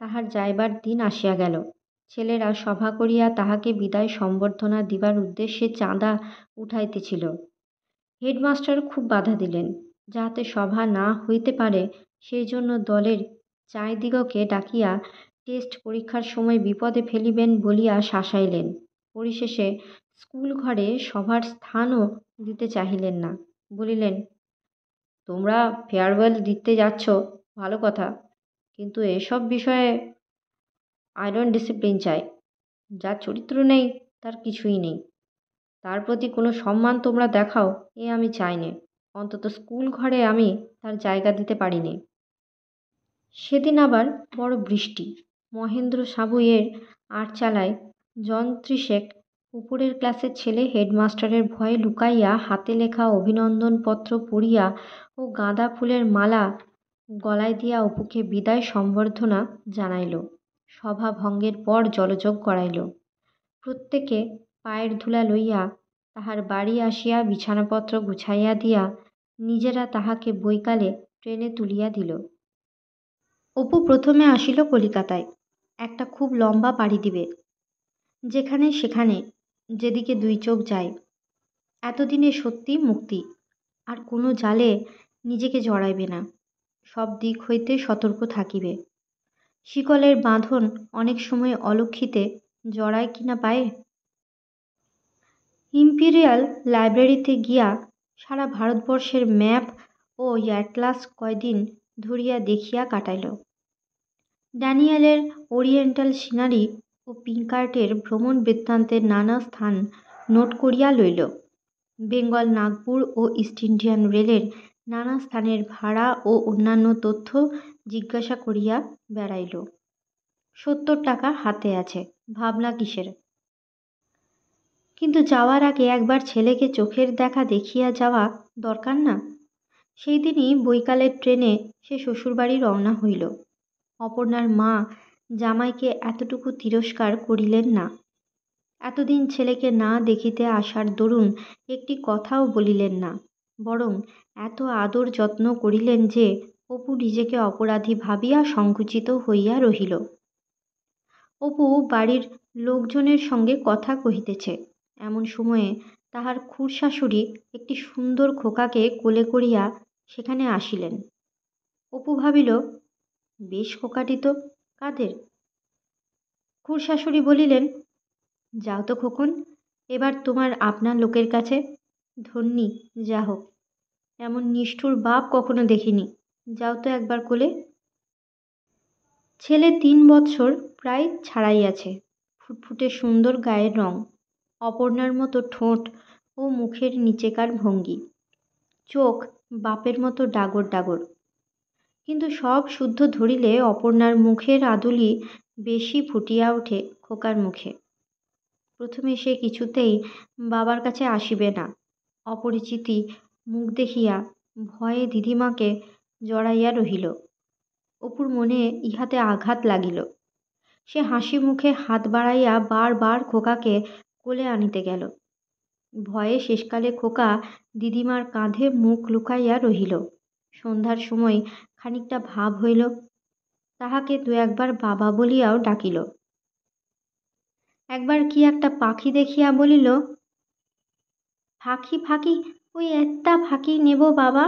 তাহার যাইবার দিন আসিয়া গেল। ছেলেরা সভা করিয়া তাহাকে বিদায় সম্বর্ধনা দিবার উদ্দেশ্যে চাঁদা উঠাইতেছিল। হেডমাস্টার খুব বাধা দিলেন, যাহাতে সভা না হইতে পারে সেই জন্য দলের চাঁইদিগকে ডাকিয়া টেস্ট পরীক্ষার সময় বিপদে ফেলিবেন বলিয়া শাসাইলেন। পরিশেষে স্কুল ঘরে সভার স্থানও দিতে চাহিলেন না। বলিলেন, তোমরা ফেয়ারওয়েল দিতে যাচ্ছ, ভালো কথা, কিন্তু এসব বিষয়ে আয়রন ডিসিপ্লিন চাই। যার চরিত্র নেই তার কিছুই নেই। তার প্রতি কোনো সম্মান তোমরা দেখাও, এ আমি চাই নে। অন্তত স্কুল ঘরে আমি তার জায়গা দিতে পারি নে। সেদিন আবার বড় বৃষ্টি। মহেন্দ্র সাবুইয়ের আটচালায় জন 30 উপরের ক্লাসের ছেলে হেডমাস্টারের ভয়ে লুকাইয়া হাতে লেখা অভিনন্দনপত্র পড়িয়া ও গাঁদা ফুলের মালা গলায় দিয়া অপুকে বিদায় সম্বর্ধনা জানাইল। সভা ভঙ্গের পর জলযোগ করাইল। প্রত্যেকে পায়ের ধুলা লইয়া তাহার বাড়ি আসিয়া বিছানাপত্র গুছাইয়া দিয়া নিজেরা তাহাকে বৈকালে ট্রেনে তুলিয়া দিল। অপু প্রথমে আসিল কলিকাতায়। একটা খুব লম্বা পাড়ি দিবে, যেখানে সেখানে যেদিকে 2 চোখ যায়। এতদিনে সত্যি মুক্তি। আর কোনো জালে নিজেকে জড়াইবে না। সব দিক হইতে সতর্ক থাকিবে। শিকলের বাঁধন অনেক সময় অলক্ষিতে জড়ায় কিনা পায়ে। ইম্পিরিয়াল লাইব্রেরিতে গিয়া সারা ভারতবর্ষের ম্যাপ ও অ্যাটলাস কয়দিন ধরিয়া দেখিয়া কাটাইল। ড্যানিয়েলের ওরিয়েন্টাল সিনারি ও পিঙ্কার্টের ভ্রমণ বৃত্তান্তের নানা স্থান নোট করিয়া লইল। বেঙ্গল নাগপুর ও ইস্ট ইন্ডিয়ান রেলের নানা স্থানের ভাড়া ও অন্যান্য তথ্য জিজ্ঞাসা করিয়া বেড়াইল। 70 টাকা হাতে আছে, ভাবনা কিসের? কিন্তু যাওয়ার আগে একবার ছেলেকে চোখের দেখা দেখিয়া যাওয়া দরকার না? সেই দিনই বৈকালের ট্রেনে সে শ্বশুরবাড়ি রওনা হইল। অপর্ণার মা জামাইকে এতটুকু তিরস্কার করিলেন না। এতদিন ছেলেকে না দেখিতে আসার দরুন একটি কথাও বলিলেন না, বরং এত আদর যত্ন করিলেন যে অপু নিজেকে অপরাধী ভাবিয়া সংকুচিত হইয়া রহিল। অপু বাড়ির লোকজনের সঙ্গে কথা কহিতেছে। এমন সময়ে তাহার খুড়শাশুড়ি একটি সুন্দর খোকাকে কোলে করিয়া সেখানে আসিলেন। অপু ভাবিল, বেশ খোকাটি তো, কাদের? খুড়শাশুড়ি বলিলেন, যাও তো খোকন, এবার তোমার আপনার লোকের কাছে। ধন্যি, যা হোক, এমন নিষ্ঠুর বাপ কখনো দেখিনি। যাও তো একবার কোলে। ছেলে 3 বৎসর প্রায় ছাড়াইয়াছে। ফুটফুটে সুন্দর গায়ের রং, অপর্ণার মতো ঠোঁট ও মুখের নিচেকার ভঙ্গি, চোখ বাপের মতো ডাগর ডাগর। কিন্তু সব শুদ্ধ ধরিলে অপর্ণার মুখের আদুলি বেশি ফুটিয়া ওঠে খোকার মুখে। প্রথমে সে কিছুতেই বাবার কাছে আসিবে না। অপরিচিতি মুখ দেখিয়া ভয়ে দিদিমাকে জড়াইয়া রহিল। অপুর মনে ইহাতে আঘাত লাগিল। সে হাসি মুখে হাত বাড়াইয়া বারবার খোকাকে কোলে আনিতে গেল। ভয়ে শেষকালে খোকা দিদিমার কাঁধে মুখ লুকাইয়া রহিল। সন্ধ্যার সময় খানিকটা ভাব হইল। তাহাকে 2-1বার বাবা বলিয়াও ডাকিল। একবার কি একটা পাখি দেখিয়া বলিল, ফাঁকি ফাঁকি, ওই একটা ফাঁকি নেব বাবা।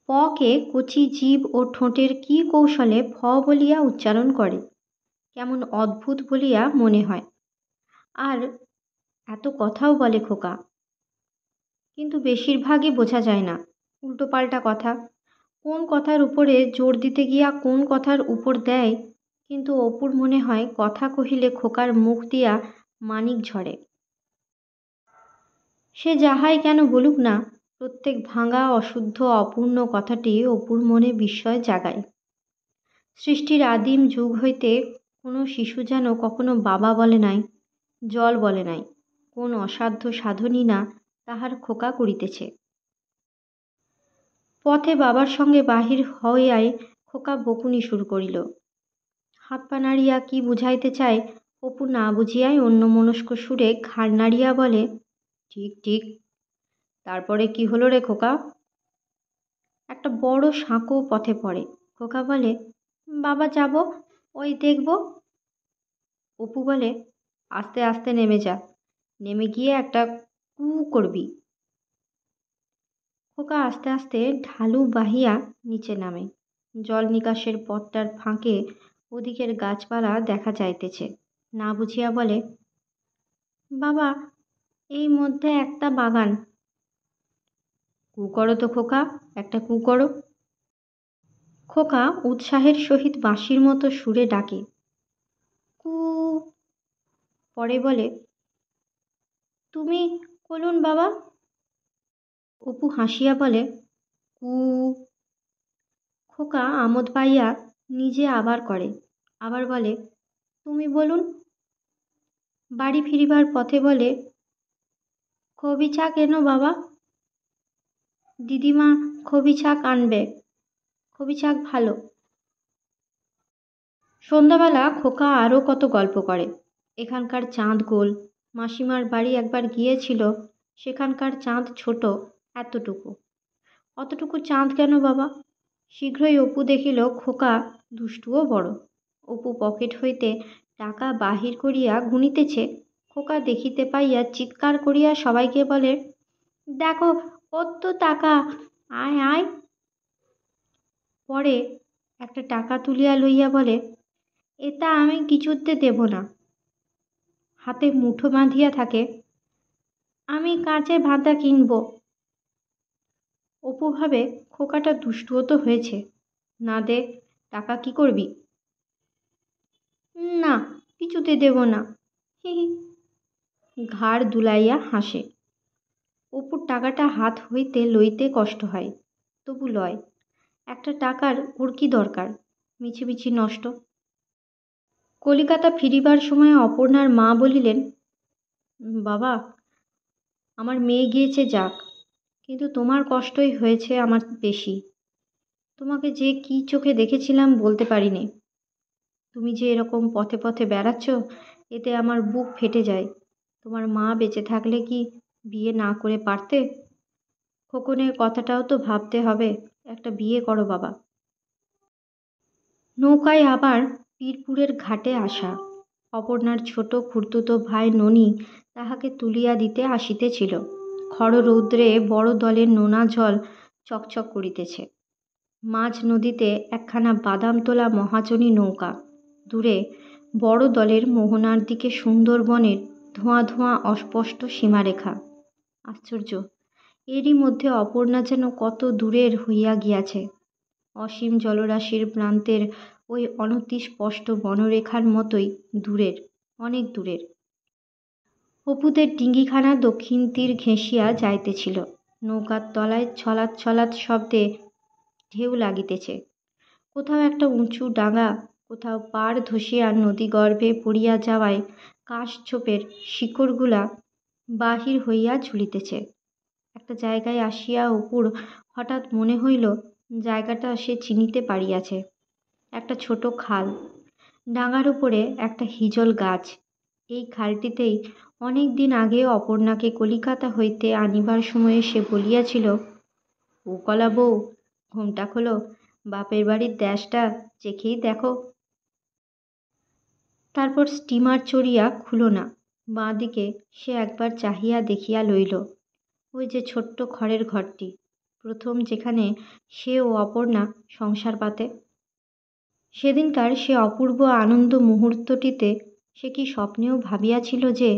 পকে কচি জিভ ও ঠোঁটের কি কৌশলে ফ বলিয়া উচ্চারণ করে, কেমন অদ্ভুত বলিয়া মনে হয়। আর এত কথাও বলে খোকা, কিন্তু বেশিরভাগই বোঝা যায় না, উল্টোপাল্টা কথা। কোন কথার উপরে জোর দিতে গিয়া কোন কথার উপর দেয়। কিন্তু অপুর মনে হয় কথা কহিলে খোকার মুখ দিয়া মানিক ঝরে। সে যাহাই কেন বলুক না, প্রত্যেক ভাঙা অশুদ্ধ অপূর্ণ কথাটি অপুর মনে বিস্ময় জাগায়। সৃষ্টির আদিম যুগ হইতে কোনো শিশু যেন কখনো বাবা বলে নাই, জল বলে নাই। কোন অসাধ্য সাধনই না তাহার খোকা করিতেছে। পথে বাবার সঙ্গে বাহির হইয়াই খোকা বকুনি শুরু করিল। হাত পা নাড়িয়া কি বুঝাইতে চায় অপু না বুঝিয়াই অন্যমনস্ক সুরে ঘাড় নাড়িয়া বলে, ঠিক ঠিক। তারপরে কি হলো রে খোকা? একটা বড় সাঁকো পথে পড়ে। খোকা বলে, বাবা যাব, ওই দেখব। অপু বলে, আস্তে আস্তে নেমে যা, নেমে গিয়ে একটা কু করবি। খোকা আস্তে আস্তে ঢালু বাহিয়া নিচে নামে। জল নিকাশের পথটার ফাঁকে ওদিকের গাছপালা দেখা যাইতেছে। না বুঝিয়া বলে, বাবা, এই মধ্যে একটা বাগান। কু করো তো খোকা, একটা কু করো। খোকা উৎসাহের সহিত বাঁশির মতো সুরে ডাকে, কু। পরে বলে, তুমি বলুন বাবা। অপু হাসিয়া বলে, কু। খোকা আমোদ পাইয়া নিজে আবার করে, আবার বলে, তুমি বলুন। বাড়ি ফিরিবার পথে বলে, খবি ছাক এনো বাবা, দিদিমা খবি ছাক আনবে, খবি ছাক ভালো। সন্ধ্যাবেলা খোকা আরও কত গল্প করে। এখানকার চাঁদ গোল, মাসিমার বাড়ি একবার গিয়েছিল, সেখানকার চাঁদ ছোট, এতটুকু। অতটুকু চাঁদ কেন বাবা? শীঘ্রই অপু দেখিল খোকা দুষ্টুও বড়। অপু পকেট হইতে টাকা বাহির করিয়া গুনিতেছে। খোকা দেখিতে পাইয়া চিৎকার করিয়া সবাইকে বলে, দেখো কত টাকা, আয় আয়। পরে একটা টাকা তুলিয়া লইয়া বলে, এটা আমি কিছুতে দেব না। হাতে মুঠো বাঁধিয়া থাকে, আমি কাঁচের ভাতা কিনব। অপু ভাবে, খোকাটা দুষ্টুও তো হয়েছে, না দে, টাকা কি করবি? না, কিছুতে দেব না, হি হি। ঘাড় দুলাইয়া হাসে। অপুর টাকাটা হাত হইতে লইতে কষ্ট হয়, তবু লয়। একটা টাকার ওর কি দরকার, মিছিমিছি নষ্ট। কলিকাতা ফিরিবার সময় অপর্ণার মা বলিলেন, বাবা, আমার মেয়ে গিয়েছে যাক, কিন্তু তোমার কষ্টই হয়েছে আমার বেশি। তোমাকে যে কি চোখে দেখেছিলাম বলতে পারিনি। তুমি যে এরকম পথে পথে বেড়াচ্ছ, এতে আমার বুক ফেটে যায়। তোমার মা বেঁচে থাকলে কি বিয়ে না করে পারতে? খোকনের কথাটাও তো ভাবতে হবে, একটা বিয়ে করো বাবা। নৌকায় আবার পীরপুরের ঘাটে আসা। অপর্ণার ছোট খুড়তুতো ভাই ননি তাহাকে তুলিয়া দিতে আসিতেছিল। খড় রৌদ্রে বড় দলের নোনা জল চকচক করিতেছে। মাঝ নদীতে একখানা বাদাম তোলা মহাজনী নৌকা, দূরে বড় দলের মোহনার দিকে সুন্দরবনের ধোঁয়া ধোঁয়া অস্পষ্ট সীমারেখা। আশ্চর্য, এরই মধ্যে অপর্ণা যেন কত দূরের হইয়া গিয়াছে। অসীম জলরাশির প্রান্তের ওই অনতিস্পষ্ট বনরেখার মতোই দূরের, অনেক দূরের। অপুদের ডিঙ্গিখানা দক্ষিণ তীর ঘেঁষিয়া যাইতেছিল। নৌকার তলায় ছলাৎ ছলাৎ শব্দে ঢেউ লাগিতেছে। কোথাও একটা উঁচু ডাঙা, কোথাও পাড় ধসিয়া নদীগর্ভে পড়িয়া যাওয়ায় কাশঝোপের শিকড়গুলা বাহির হইয়া ঝুলিতেছে। একটা জায়গায় আসিয়া অপুর হঠাৎ মনে হইল জায়গাটা সে চিনিতে পারিয়াছে। একটা ছোট খাল, ডাঙার উপরে একটা হিজল গাছ। এই খালটিতেই অনেক দিন আগে অপর্ণাকে কলিকাতা হইতে আনিবার সময়ে সে বলিয়াছিল, ও কলা বউ, ঘোমটা খোলো, বাপের বাড়ির দেশটা চেখেই দেখো। তারপর স্টিমার চড়িয়া খুলো না, বাঁ দিকে সে একবার চাহিয়া দেখিয়া লইল। ওই যে ছোট্ট খড়ের ঘরটি, প্রথম যেখানে সে ও অপর্ণা সংসার পাতে। সেদিনকার সে অপূর্ব আনন্দ মুহূর্তটিতে সে কি স্বপ্নেও ভাবিয়াছিল যে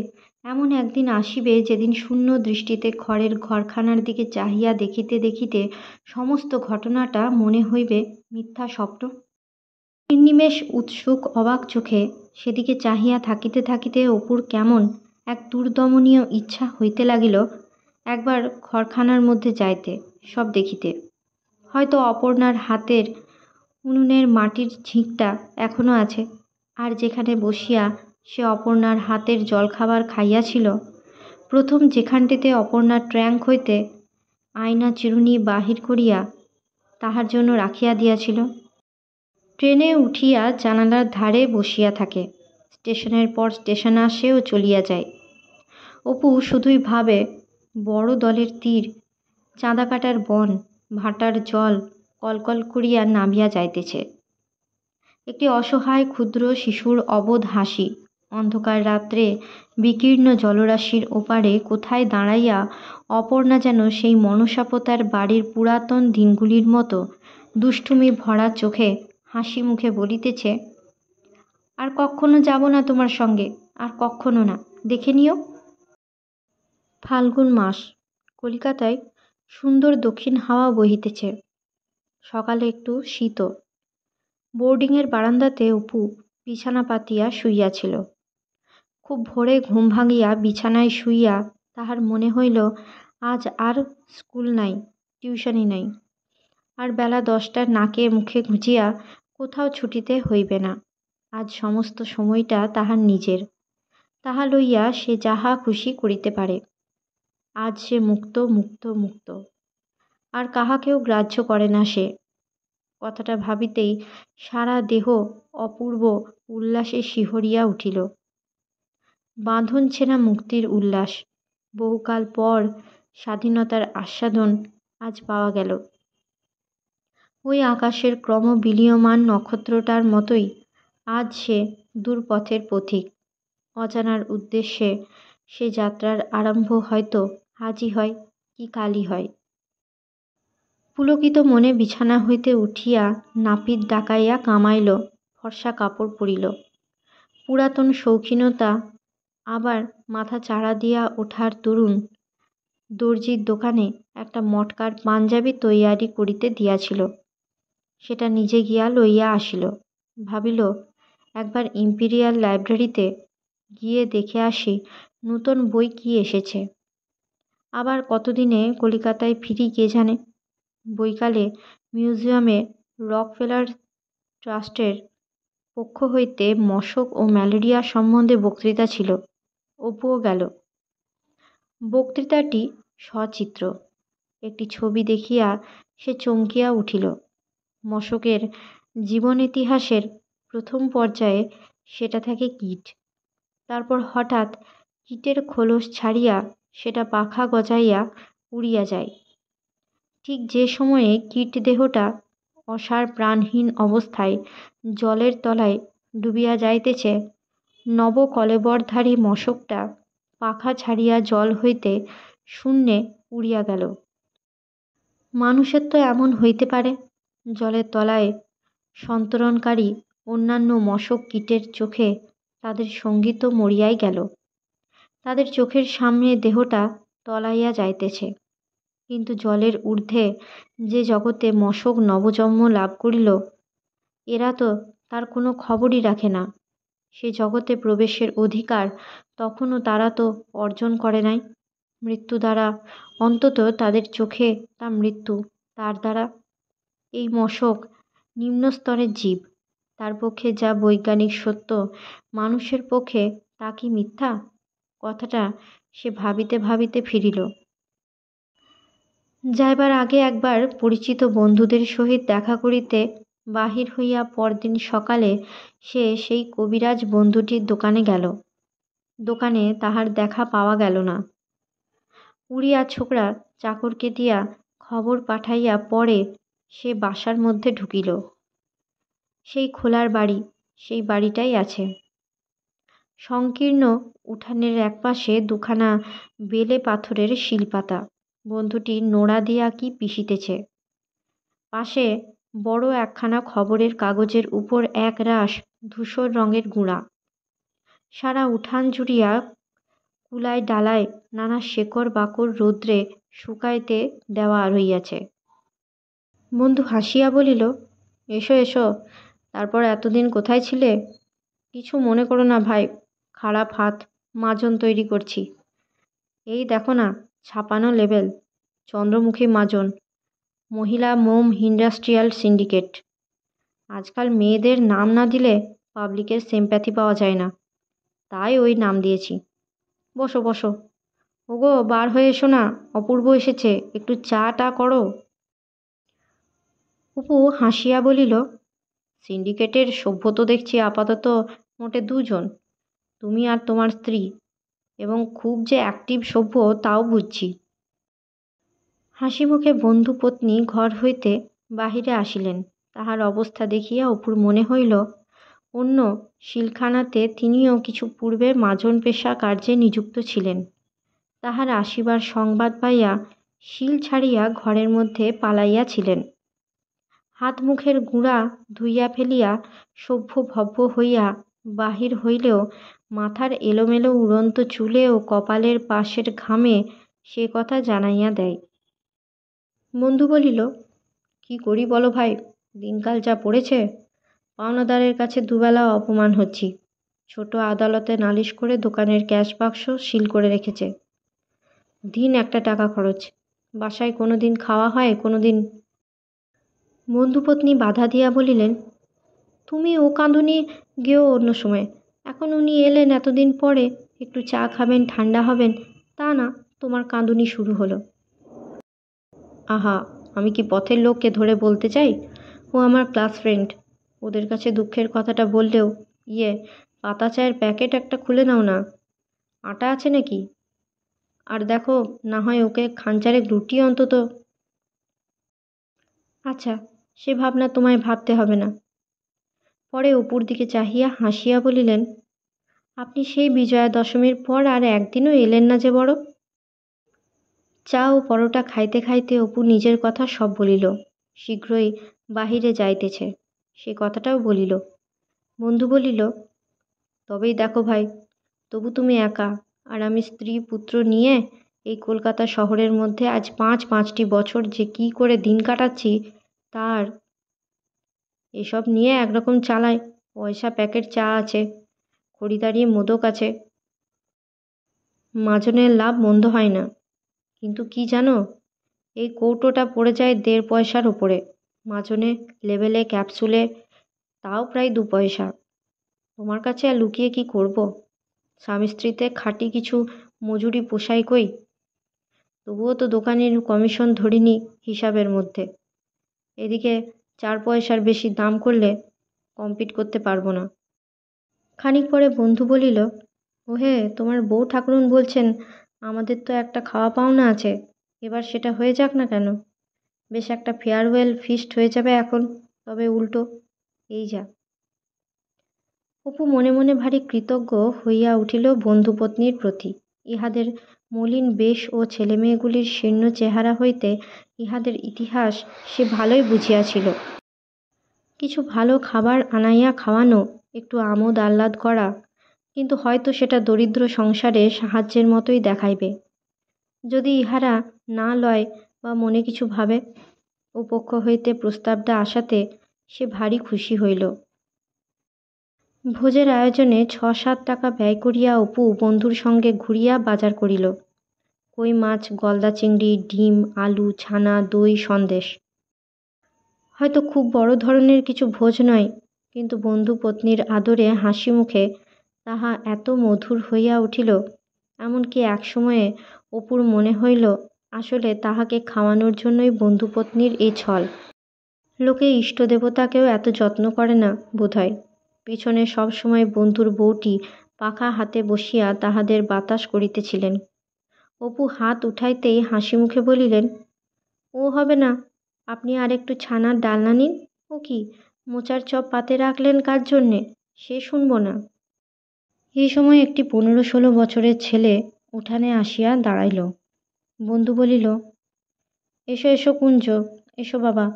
এমন একদিন আসিবে যেদিন শূন্য দৃষ্টিতে খড়ের ঘরখানার দিকে চাহিয়া দেখিতে দেখিতে সমস্ত ঘটনাটা মনে হইবে মিথ্যা স্বপ্ন। নির্নিমেষ উৎসুক অবাক চোখে সেদিকে চাহিয়া থাকিতে থাকিতে অপুর কেমন এক দুর্দমনীয় ইচ্ছা হইতে লাগিল একবার ঘরখানার মধ্যে যাইতে, সব দেখিতে। হয়তো অপর্ণার হাতের উনুনের মাটির ঝিঁকটা এখনো আছে, আর যেখানে বসিয়া সে অপর্ণার হাতের জলখাবার খাইয়াছিল, প্রথম যেখানটিতে অপর্ণার ট্র্যাঙ্ক হইতে আয়না চিরুনি বাহির করিয়া তাহার জন্য রাখিয়া দিয়াছিল। ট্রেনে উঠিয়া জানালার ধারে বসিয়া থাকে, স্টেশনের পর স্টেশন আসে ও চলিয়া যায়। অপু শুধুই ভাবে, বড় দলের তীর, চাঁদা কাটার বন, ভাটার জল কলকল করিয়া নামিয়া যাইতেছে। একটি অসহায় ক্ষুদ্র শিশুর অবোধ হাসি অন্ধকার রাত্রে বিকীর্ণ জলরাশির ওপারে কোথায় দাঁড়াইয়া অপর্ণা যেন সেই মনসাপতার বাড়ির পুরাতন দিনগুলির মতো দুষ্টুমি ভরা চোখে হাসি মুখে বলিতেছে, আর কক্ষনো যাব না তোমার সঙ্গে, আর কক্ষনো না, দেখে নিও। ফাল্গুন মাস, কলিকাতায় সুন্দর দক্ষিণ হাওয়া বহিতেছে। সকালে একটু শীত। বোর্ডিংয়ের বারান্দাতে অপু বিছানা পাতিয়া শুইয়াছিল। খুব ভোরে ঘুম ভাঙিয়া বিছানায় শুইয়া তাহার মনে হইল আজ আর স্কুল নাই, টিউশনি নাই, আর বেলা 10টার নাকে মুখে গুঁজিয়া কোথাও ছুটিতে হইবে না। আজ সমস্ত সময়টা তাহার নিজের, তাহা লইয়া সে যাহা খুশি করিতে পারে। আজ সে মুক্ত মুক্ত মুক্ত, আর কাহাকেও গ্রাহ্য করে না সে। কথাটা ভাবিতেই সারা দেহ অপূর্ব উল্লাসে শিহরিয়া উঠিল। বাঁধন ছেঁড়া মুক্তির উল্লাস, বহুকাল পর স্বাধীনতার আস্বাদন আজ পাওয়া গেল। ওই আকাশের ক্রমবিলীয়মান নক্ষত্রটার মতোই আজ সে দূরপথের পথিক। অজানার উদ্দেশ্যে সে যাত্রার আরম্ভ হয়তো আজই হয় কি কালই হয়। পুলকিত মনে বিছানা হইতে উঠিয়া নাপিত ডাকাইয়া কামাইল, ফর্সা কাপড় পরিল। পুরাতন শৌখিনতা আবার মাথা চাড়া দিয়া ওঠার তরুণ দর্জির দোকানে একটা মটকার পাঞ্জাবি তৈয়ারি করিতে দিয়াছিল, সেটা নিজে গিয়া লইয়া আসিল। ভাবিল, একবার ইম্পিরিয়াল লাইব্রেরিতে গিয়ে দেখে আসি নূতন বই কি এসেছে। আবার কতদিনে কলিকাতায় ফিরি কে জানে। বৈকালে মিউজিয়ামে রকফেলার ট্রাস্টের পক্ষ হইতে মশক ও ম্যালেরিয়া সম্বন্ধে বক্তৃতা ছিল, অপুও গেল। বক্তৃতাটি সচিত্র। একটি ছবি দেখিয়া সে চমকিয়া উঠিল। মশকের জীবনেতিহাসের প্রথম পর্যায়ে সেটা থাকে কীট, তারপর হঠাৎ কীটের খোলস ছাড়িয়া সেটা পাখা গজাইয়া উড়িয়া যায়। ঠিক যে সময়ে কীট দেহটা অসাড় প্রাণহীন অবস্থায় জলের তলায় ডুবিয়া যাইতেছে, নব কলেবরধারী মশকটা পাখা ছাড়িয়া জল হইতে শূন্যে উড়িয়া গেল। মানুষের তো এমন হইতে পারে। জলের তলায় সন্তরণকারী অন্যান্য মশক কীটের চোখে তাদের সঙ্গী তো মরিয়াই গেল। তাদের চোখের সামনে দেহটা তলাইয়া যাইতেছে, কিন্তু জলের ঊর্ধ্বে যে জগতে মশক নবজন্ম লাভ করিল, এরা তো তার কোনো খবরই রাখে না। সে জগতে প্রবেশের অধিকার তখনও তারা তো অর্জন করে নাই। মৃত্যু দ্বারা, অন্তত তাদের চোখে তা মৃত্যু। তার দ্বারা এই মশক নিম্নস্তরের জীব। তার পক্ষে যা বৈজ্ঞানিক সত্য, মানুষের পক্ষে তা কি মিথ্যা? কথাটা সে ভাবিতে ভাবিতে ফিরিল। যাইবার আগে একবার পরিচিত বন্ধুদের সহিত দেখা করিতে বাহির হইয়া পরদিন সকালে সে সেই কবিরাজ বন্ধুটির দোকানে গেল। দোকানে তাহার দেখা পাওয়া গেল না। উড়িয়া ছোকরা চাকরকে দিয়া খবর পাঠাইয়া পরে সে বাসার মধ্যে ঢুকিল। সেই খোলার বাড়ি, সেই বাড়িটাই আছে। সংকীর্ণ উঠানের একপাশে দুখানা বেলে পাথরের শিলপাতা। বন্ধুটি নোড়া দিয়া কি পিষিতেছে। পাশে বড় একখানা খবরের কাগজের উপর এক রাশ ধূসর রঙের গুঁড়া। সারা উঠান জুড়িয়া কুলায় ডালায় নানা শেকড় বাকড় রৌদ্রে শুকাইতে দেওয়া রহিয়াছে। বন্ধু হাসিয়া বলিল, এসো এসো, তারপর এতদিন কোথায় ছিলে? কিছু মনে করো না ভাই, খারাপ হাত, মাজন তৈরি করছি। এই দেখো না, ছাপানো লেবেল, চন্দ্রমুখী মাজন, মহিলা মোম ইন্ডাস্ট্রিয়াল সিন্ডিকেট। আজকাল মেয়েদের নাম না দিলে পাবলিকের সিম্প্যাথি পাওয়া যায় না, তাই ওই নাম দিয়েছি। বসো বসো। ওগো, বার হয়ে এসো না, অপূর্ব এসেছে, একটু চা টা করো। অপু হাসিয়া বলিল, সিন্ডিকেটের সভ্য তো দেখছি আপাতত মোটে দুজন, তুমি আর তোমার স্ত্রী, এবং খুব যে অ্যাক্টিভ সভ্য তাও বুঝছি। হাসি মুখে বন্ধু পত্নী ঘর হইতে বাহিরে আসিলেন। তাহার অবস্থা দেখিয়া অপুর মনে হইল, অন্য শিলখানাতে তিনিও কিছু পূর্বে মাজন পেশা কার্যে নিযুক্ত ছিলেন। তাহার আসিবার সংবাদ পাইয়া শিল ছাড়িয়া ঘরের মধ্যে পালাইয়াছিলেন। হাত মুখের গুঁড়া ধুইয়া ফেলিয়া সভ্য ভব্য হইয়া বাহির হইলেও মাথার এলোমেলো উড়ন্ত চুলে ও কপালের পাশের ঘামে সে কথা জানাইয়া দেয়। বন্ধু বলিল, কি করি বলো ভাই, দিনকাল যা পড়েছে, পাওনাদারের কাছে দুবেলা অপমান হচ্ছি। ছোট আদালতে নালিশ করে দোকানের ক্যাশ বাক্স সিল করে রেখেছে। দিন একটা টাকা খরচ, বাসায় কোনো দিন খাওয়া হয়, কোনো দিন। বন্ধুপত্নী বাধা দিয়া বলিলেন, তুমি ও কাঁদুনি গেও অন্য সময়, এখন উনি এলেন এতদিন পরে, একটু চা খাবেন, ঠান্ডা হবেন, তা না তোমার কাঁদুনি শুরু হলো। আহা, আমি কি পথের লোককে ধরে বলতে চাই? ও আমার ক্লাস ফ্রেন্ড, ওদের কাছে দুঃখের কথাটা বললেও, পাতা চায়ের প্যাকেট একটা খুলে নাও না, আটা আছে নাকি? আর দেখো না হয় ওকে খানচারেক রুটি অন্তত। আচ্ছা, সে ভাবনা তোমায় ভাবতে হবে না। পরে অপুর দিকে চাহিয়া হাসিয়া বলিলেন, আপনি সেই বিজয়া দশমীর পর আর একদিনও এলেন না যে বড়। চা ও পরোটা খাইতে খাইতে অপু নিজের কথা সব বলিল। শীঘ্রই বাহিরে যাইতেছে, সে কথাটাও বলিল। বন্ধু বলিল, তবেই দেখো ভাই, তবু তুমি একা, আর আমি স্ত্রী পুত্র নিয়ে এই কলকাতা শহরের মধ্যে আজ পাঁচটি বছর যে কি করে দিন কাটাচ্ছি, তার এসব নিয়ে একরকম চালাই। পয়সা প্যাকেট চা আছে, খরিদারি মোদক আছে, মাজনের লাভ মন্দ হয় না। কিন্তু কি জানো, এই কৌটোটা পড়ে যায় 1.5 পয়সার ওপরে, মাজনে, লেবেলে, ক্যাপসুলে তাও প্রায় 2 পয়সা। তোমার কাছে আর লুকিয়ে কি করব? স্বামী স্ত্রীতে খাঁটি কিছু মজুরি পোষাই কই। তবুও তো দোকানের কমিশন ধরিনি হিসাবের মধ্যে। এদিকে 4 পয়সার বেশি দাম করলে কম্পিট করতে পারবো না। খানিক পরে বন্ধু বলিল, ওহে, তোমার বউ ঠাকুরুন বলছেন আমাদের তো একটা খাওয়া পাওনা আছে, এবার সেটা হয়ে যাক না কেন? বেশ একটা ফেয়ারওয়েল ফিস্ট হয়ে যাবে এখন, তবে উল্টো। এই যা। অপু মনে মনে ভারী কৃতজ্ঞ হইয়া উঠিল বন্ধুপত্নীর প্রতি। ইহাদের মলিন বেশ ও ছেলেমেয়েগুলির শীর্ণ চেহারা হইতে ইহাদের ইতিহাস সে ভালোই বুঝিয়াছিল। কিছু ভালো খাবার আনাইয়া খাওয়ানো, একটু আমোদ আহ্লাদ করা, কিন্তু হয়তো সেটা দরিদ্র সংসারে সাহায্যের মতোই দেখাইবে। যদি ইহারা না লয় বা মনে কিছু ভাবে। ও পক্ষ হইতে প্রস্তাবটা আসাতে সে ভারী খুশি হইল। ভোজের আয়োজনে ৬-৭ টাকা ব্যয় করিয়া অপু বন্ধুর সঙ্গে ঘুরিয়া বাজার করিল। কই মাছ, গলদা চিংড়ি, ডিম, আলু, ছানা, দই, সন্দেশ। হয়তো খুব বড় ধরনের কিছু ভোজ নয়, কিন্তু বন্ধু পত্নীর আদরে হাসি মুখে তাহা এত মধুর হইয়া উঠিল, এমনকি এক সময়ে অপুর মনে হইল আসলে তাহাকে খাওয়ানোর জন্যই বন্ধুপত্নীর এই ছল। লোকে ইষ্টদেবতাকেও এত যত্ন করে না বোধহয়। পিছনে সবসময় বন্ধুর বউটি পাখা হাতে বসিয়া তাহাদের বাতাস করিতেছিলেন। অপু হাত উঠাইতেই হাসি মুখে বলিলেন, ও হবে না, আপনি আর একটু ছানার ডালনা নিন। ও কি, মোচার চপ পাতে রাখলেন কার জন্যে, সে শুনব না। এই সময় একটি 15-16 বছরের ছেলে উঠানে আসিয়া দাঁড়াইল। বন্ধু বলিল, এসো এসো কুঞ্জ, এসো বাবা,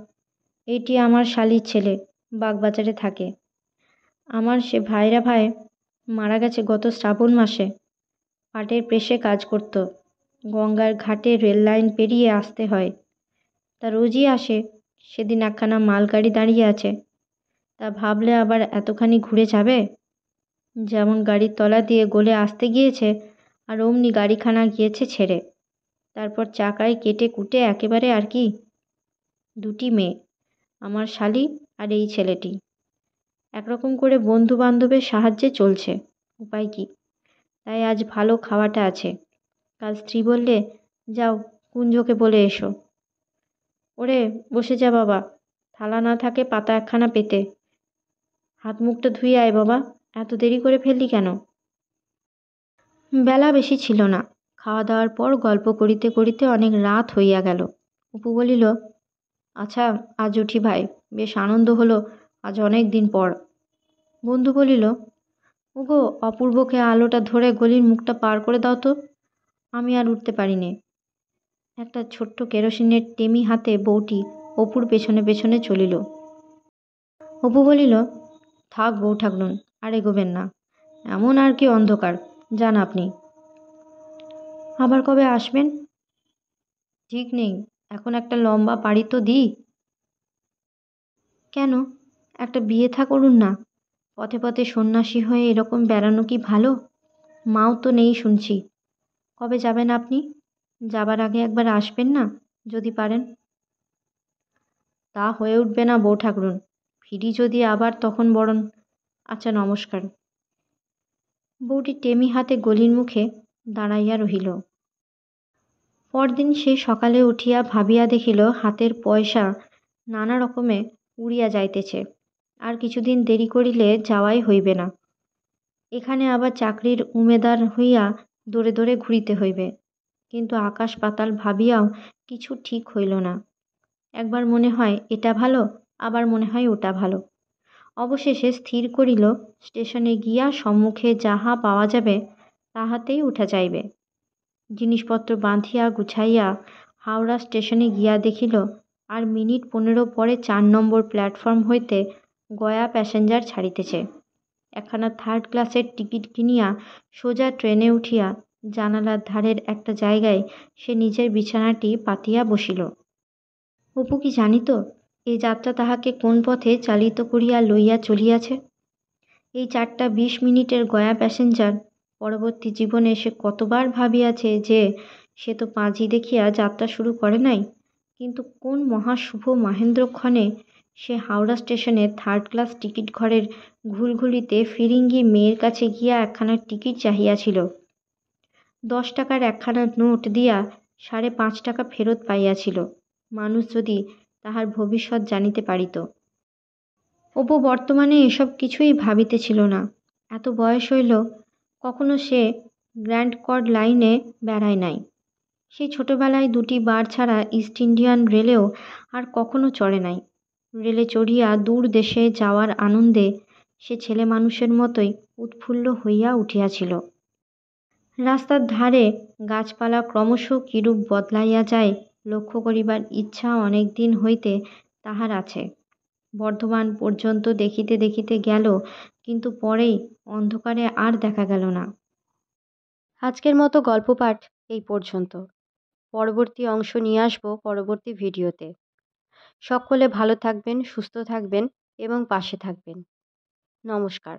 এইটি আমার শালির ছেলে, বাগবাজারে থাকে। আমার সে ভাইরা ভাই মারা গেছে গত শ্রাবণ মাসে। পাটের প্রেসে কাজ করত। গঙ্গার ঘাটে রেল লাইন পেরিয়ে আসতে হয়। তা রোজই আসে। সেদিন একখানা মালগাড়ি দাঁড়িয়ে আছে। তা ভাবলে আবার এতখানি ঘুরে যাবে? যেমন গাড়ির তলা দিয়ে গলে আসতে গিয়েছে, আর অমনি গাড়িখানা গিয়েছে ছেড়ে। তারপর চাকায় কেটে কুটে একেবারে আর কি। 2টি মেয়ে, আমার শালি আর এই ছেলেটি। একরকম করে বন্ধু বান্ধবের সাহায্যে চলছে, উপায় কি। তাই আজ ভালো খাওয়াটা আছে। কাল স্ত্রী বললে, যাও কুঞ্জকে বলে এসো। ওরে বসে যা বাবা, থালা না থাকে পাতা একখানা পেতে। হাত মুখটা ধুয়ে আয় বাবা, এত দেরি করে ফেললি কেন? বেলা বেশি ছিল না। খাওয়া দাওয়ার পর গল্প করিতে করিতে অনেক রাত হইয়া গেল। অপু বলিল, আচ্ছা আজ উঠি ভাই, বেশ আনন্দ হলো আজ অনেক দিন পর। বন্ধু বলিল, ওগো অপূর্বকে আলোটা ধরে গলির মুখটা পার করে দাও তো, আমি আর উঠতে পারি নে। একটা ছোট্ট কেরোসিনের টেমি হাতে বউটি অপুর পেছনে পেছনে চলিল। অপু বলিল, থাক বউ ঠাকরুন, আর এগোবেন না, এমন আর কি অন্ধকার, যান আপনি। আবার কবে আসবেন? ঠিক নেই, এখন একটা লম্বা পাড়ি তো দিই। কেন, একটা বিয়ে থা করুন না। পথে পথে সন্ন্যাসী হয়ে এরকম বেড়ানো কি ভালো? মাও তো নেই শুনছি। কবে যাবেন আপনি? যাবার আগে একবার আসবেন না, যদি পারেন। তা হয়ে উঠবে না বউ ঠাকরুন, ফিরি যদি আবার তখন বরণ। আচ্ছা নমস্কার। বউটি টেমি হাতে গলির মুখে দাঁড়াইয়া রহিল। পরদিন সে সকালে উঠিয়া ভাবিয়া দেখিল হাতের পয়সা নানা রকমে উড়িয়া যাইতেছে। আর কিছুদিন দেরি করিলে যাওয়াই হইবে না। এখানে আবার চাকরির উমেদার হইয়া দৌড়ে দৌড়ে ঘুরিতে হইবে। কিন্তু আকাশ পাতাল ভাবিয়াও কিছু ঠিক হইল না। একবার মনে হয় এটা ভালো, আবার মনে হয় ওটা ভালো। অবশেষে স্থির করিল স্টেশনে গিয়া সম্মুখে যাহা পাওয়া যাবে তাহাতেই উঠা যাইবে। জিনিসপত্র বাঁধিয়া গুছাইয়া হাওড়া স্টেশনে গিয়া দেখিল আর মিনিট 15 পরে 4 নম্বর প্ল্যাটফর্ম হইতে গয়া প্যাসেঞ্জার ছাড়িতেছে। একখানা 3rd ক্লাসের টিকিট কিনিয়া সোজা ট্রেনে উঠিয়া জানালার ধারের একটা জায়গায় সে নিজের বিছানাটি পাতিয়া বসিল। অপু কি জানিত এই যাত্রা তাহাকে কোন পথে চালিত করিয়া লইয়া চলিয়াছে? এই 4টা 20 মিনিটের গয়া প্যাসেঞ্জার পরবর্তী জীবনে সে কতবার ভাবিয়াছে যে সে তো পাঁজি দেখিয়া যাত্রা শুরু করে নাই, কিন্তু কোন মহাশুভ মহেন্দ্রক্ষণে সে হাওড়া স্টেশনে 3rd ক্লাস টিকিট ঘরের ঘুলঘুলিতে ফিরিঙ্গি মেয়ের কাছে গিয়া একখানা টিকিট চাহিয়াছিল। 10 টাকার একখানা নোট দিয়া 5.5 টাকা ফেরত পাইয়াছিল। মানুষ যদি তাহার ভবিষ্যৎ জানিতে পারিত। অপু বর্তমানে এসব কিছুই ভাবিতেছিল না। এত বয়স হইল, কখনো সে গ্র্যান্ড কর্ড লাইনে বেড়ায় নাই। সেই ছোটবেলায় 2টি বার ছাড়া ইস্ট ইন্ডিয়ান রেলেও আর কখনো চড়ে নাই। রেলে চড়িয়া দূর দেশে যাওয়ার আনন্দে সে ছেলে মানুষের মতোই উৎফুল্ল হইয়া উঠিয়াছিল। রাস্তার ধারে গাছপালা ক্রমশ কিরূপ বদলাইয়া যায় লক্ষ্য করিবার ইচ্ছা অনেক দিন হইতে তাহার আছে। বর্ধমান পর্যন্ত দেখিতে দেখিতে গেল, কিন্তু পরেই অন্ধকারে আর দেখা গেল না। আজকের মতো গল্প পাঠ এই পর্যন্ত। পরবর্তী অংশ নিয়ে আসবো পরবর্তী ভিডিওতে। সকলে ভালো থাকবেন, সুস্থ থাকবেন এবং পাশে থাকবেন। নমস্কার।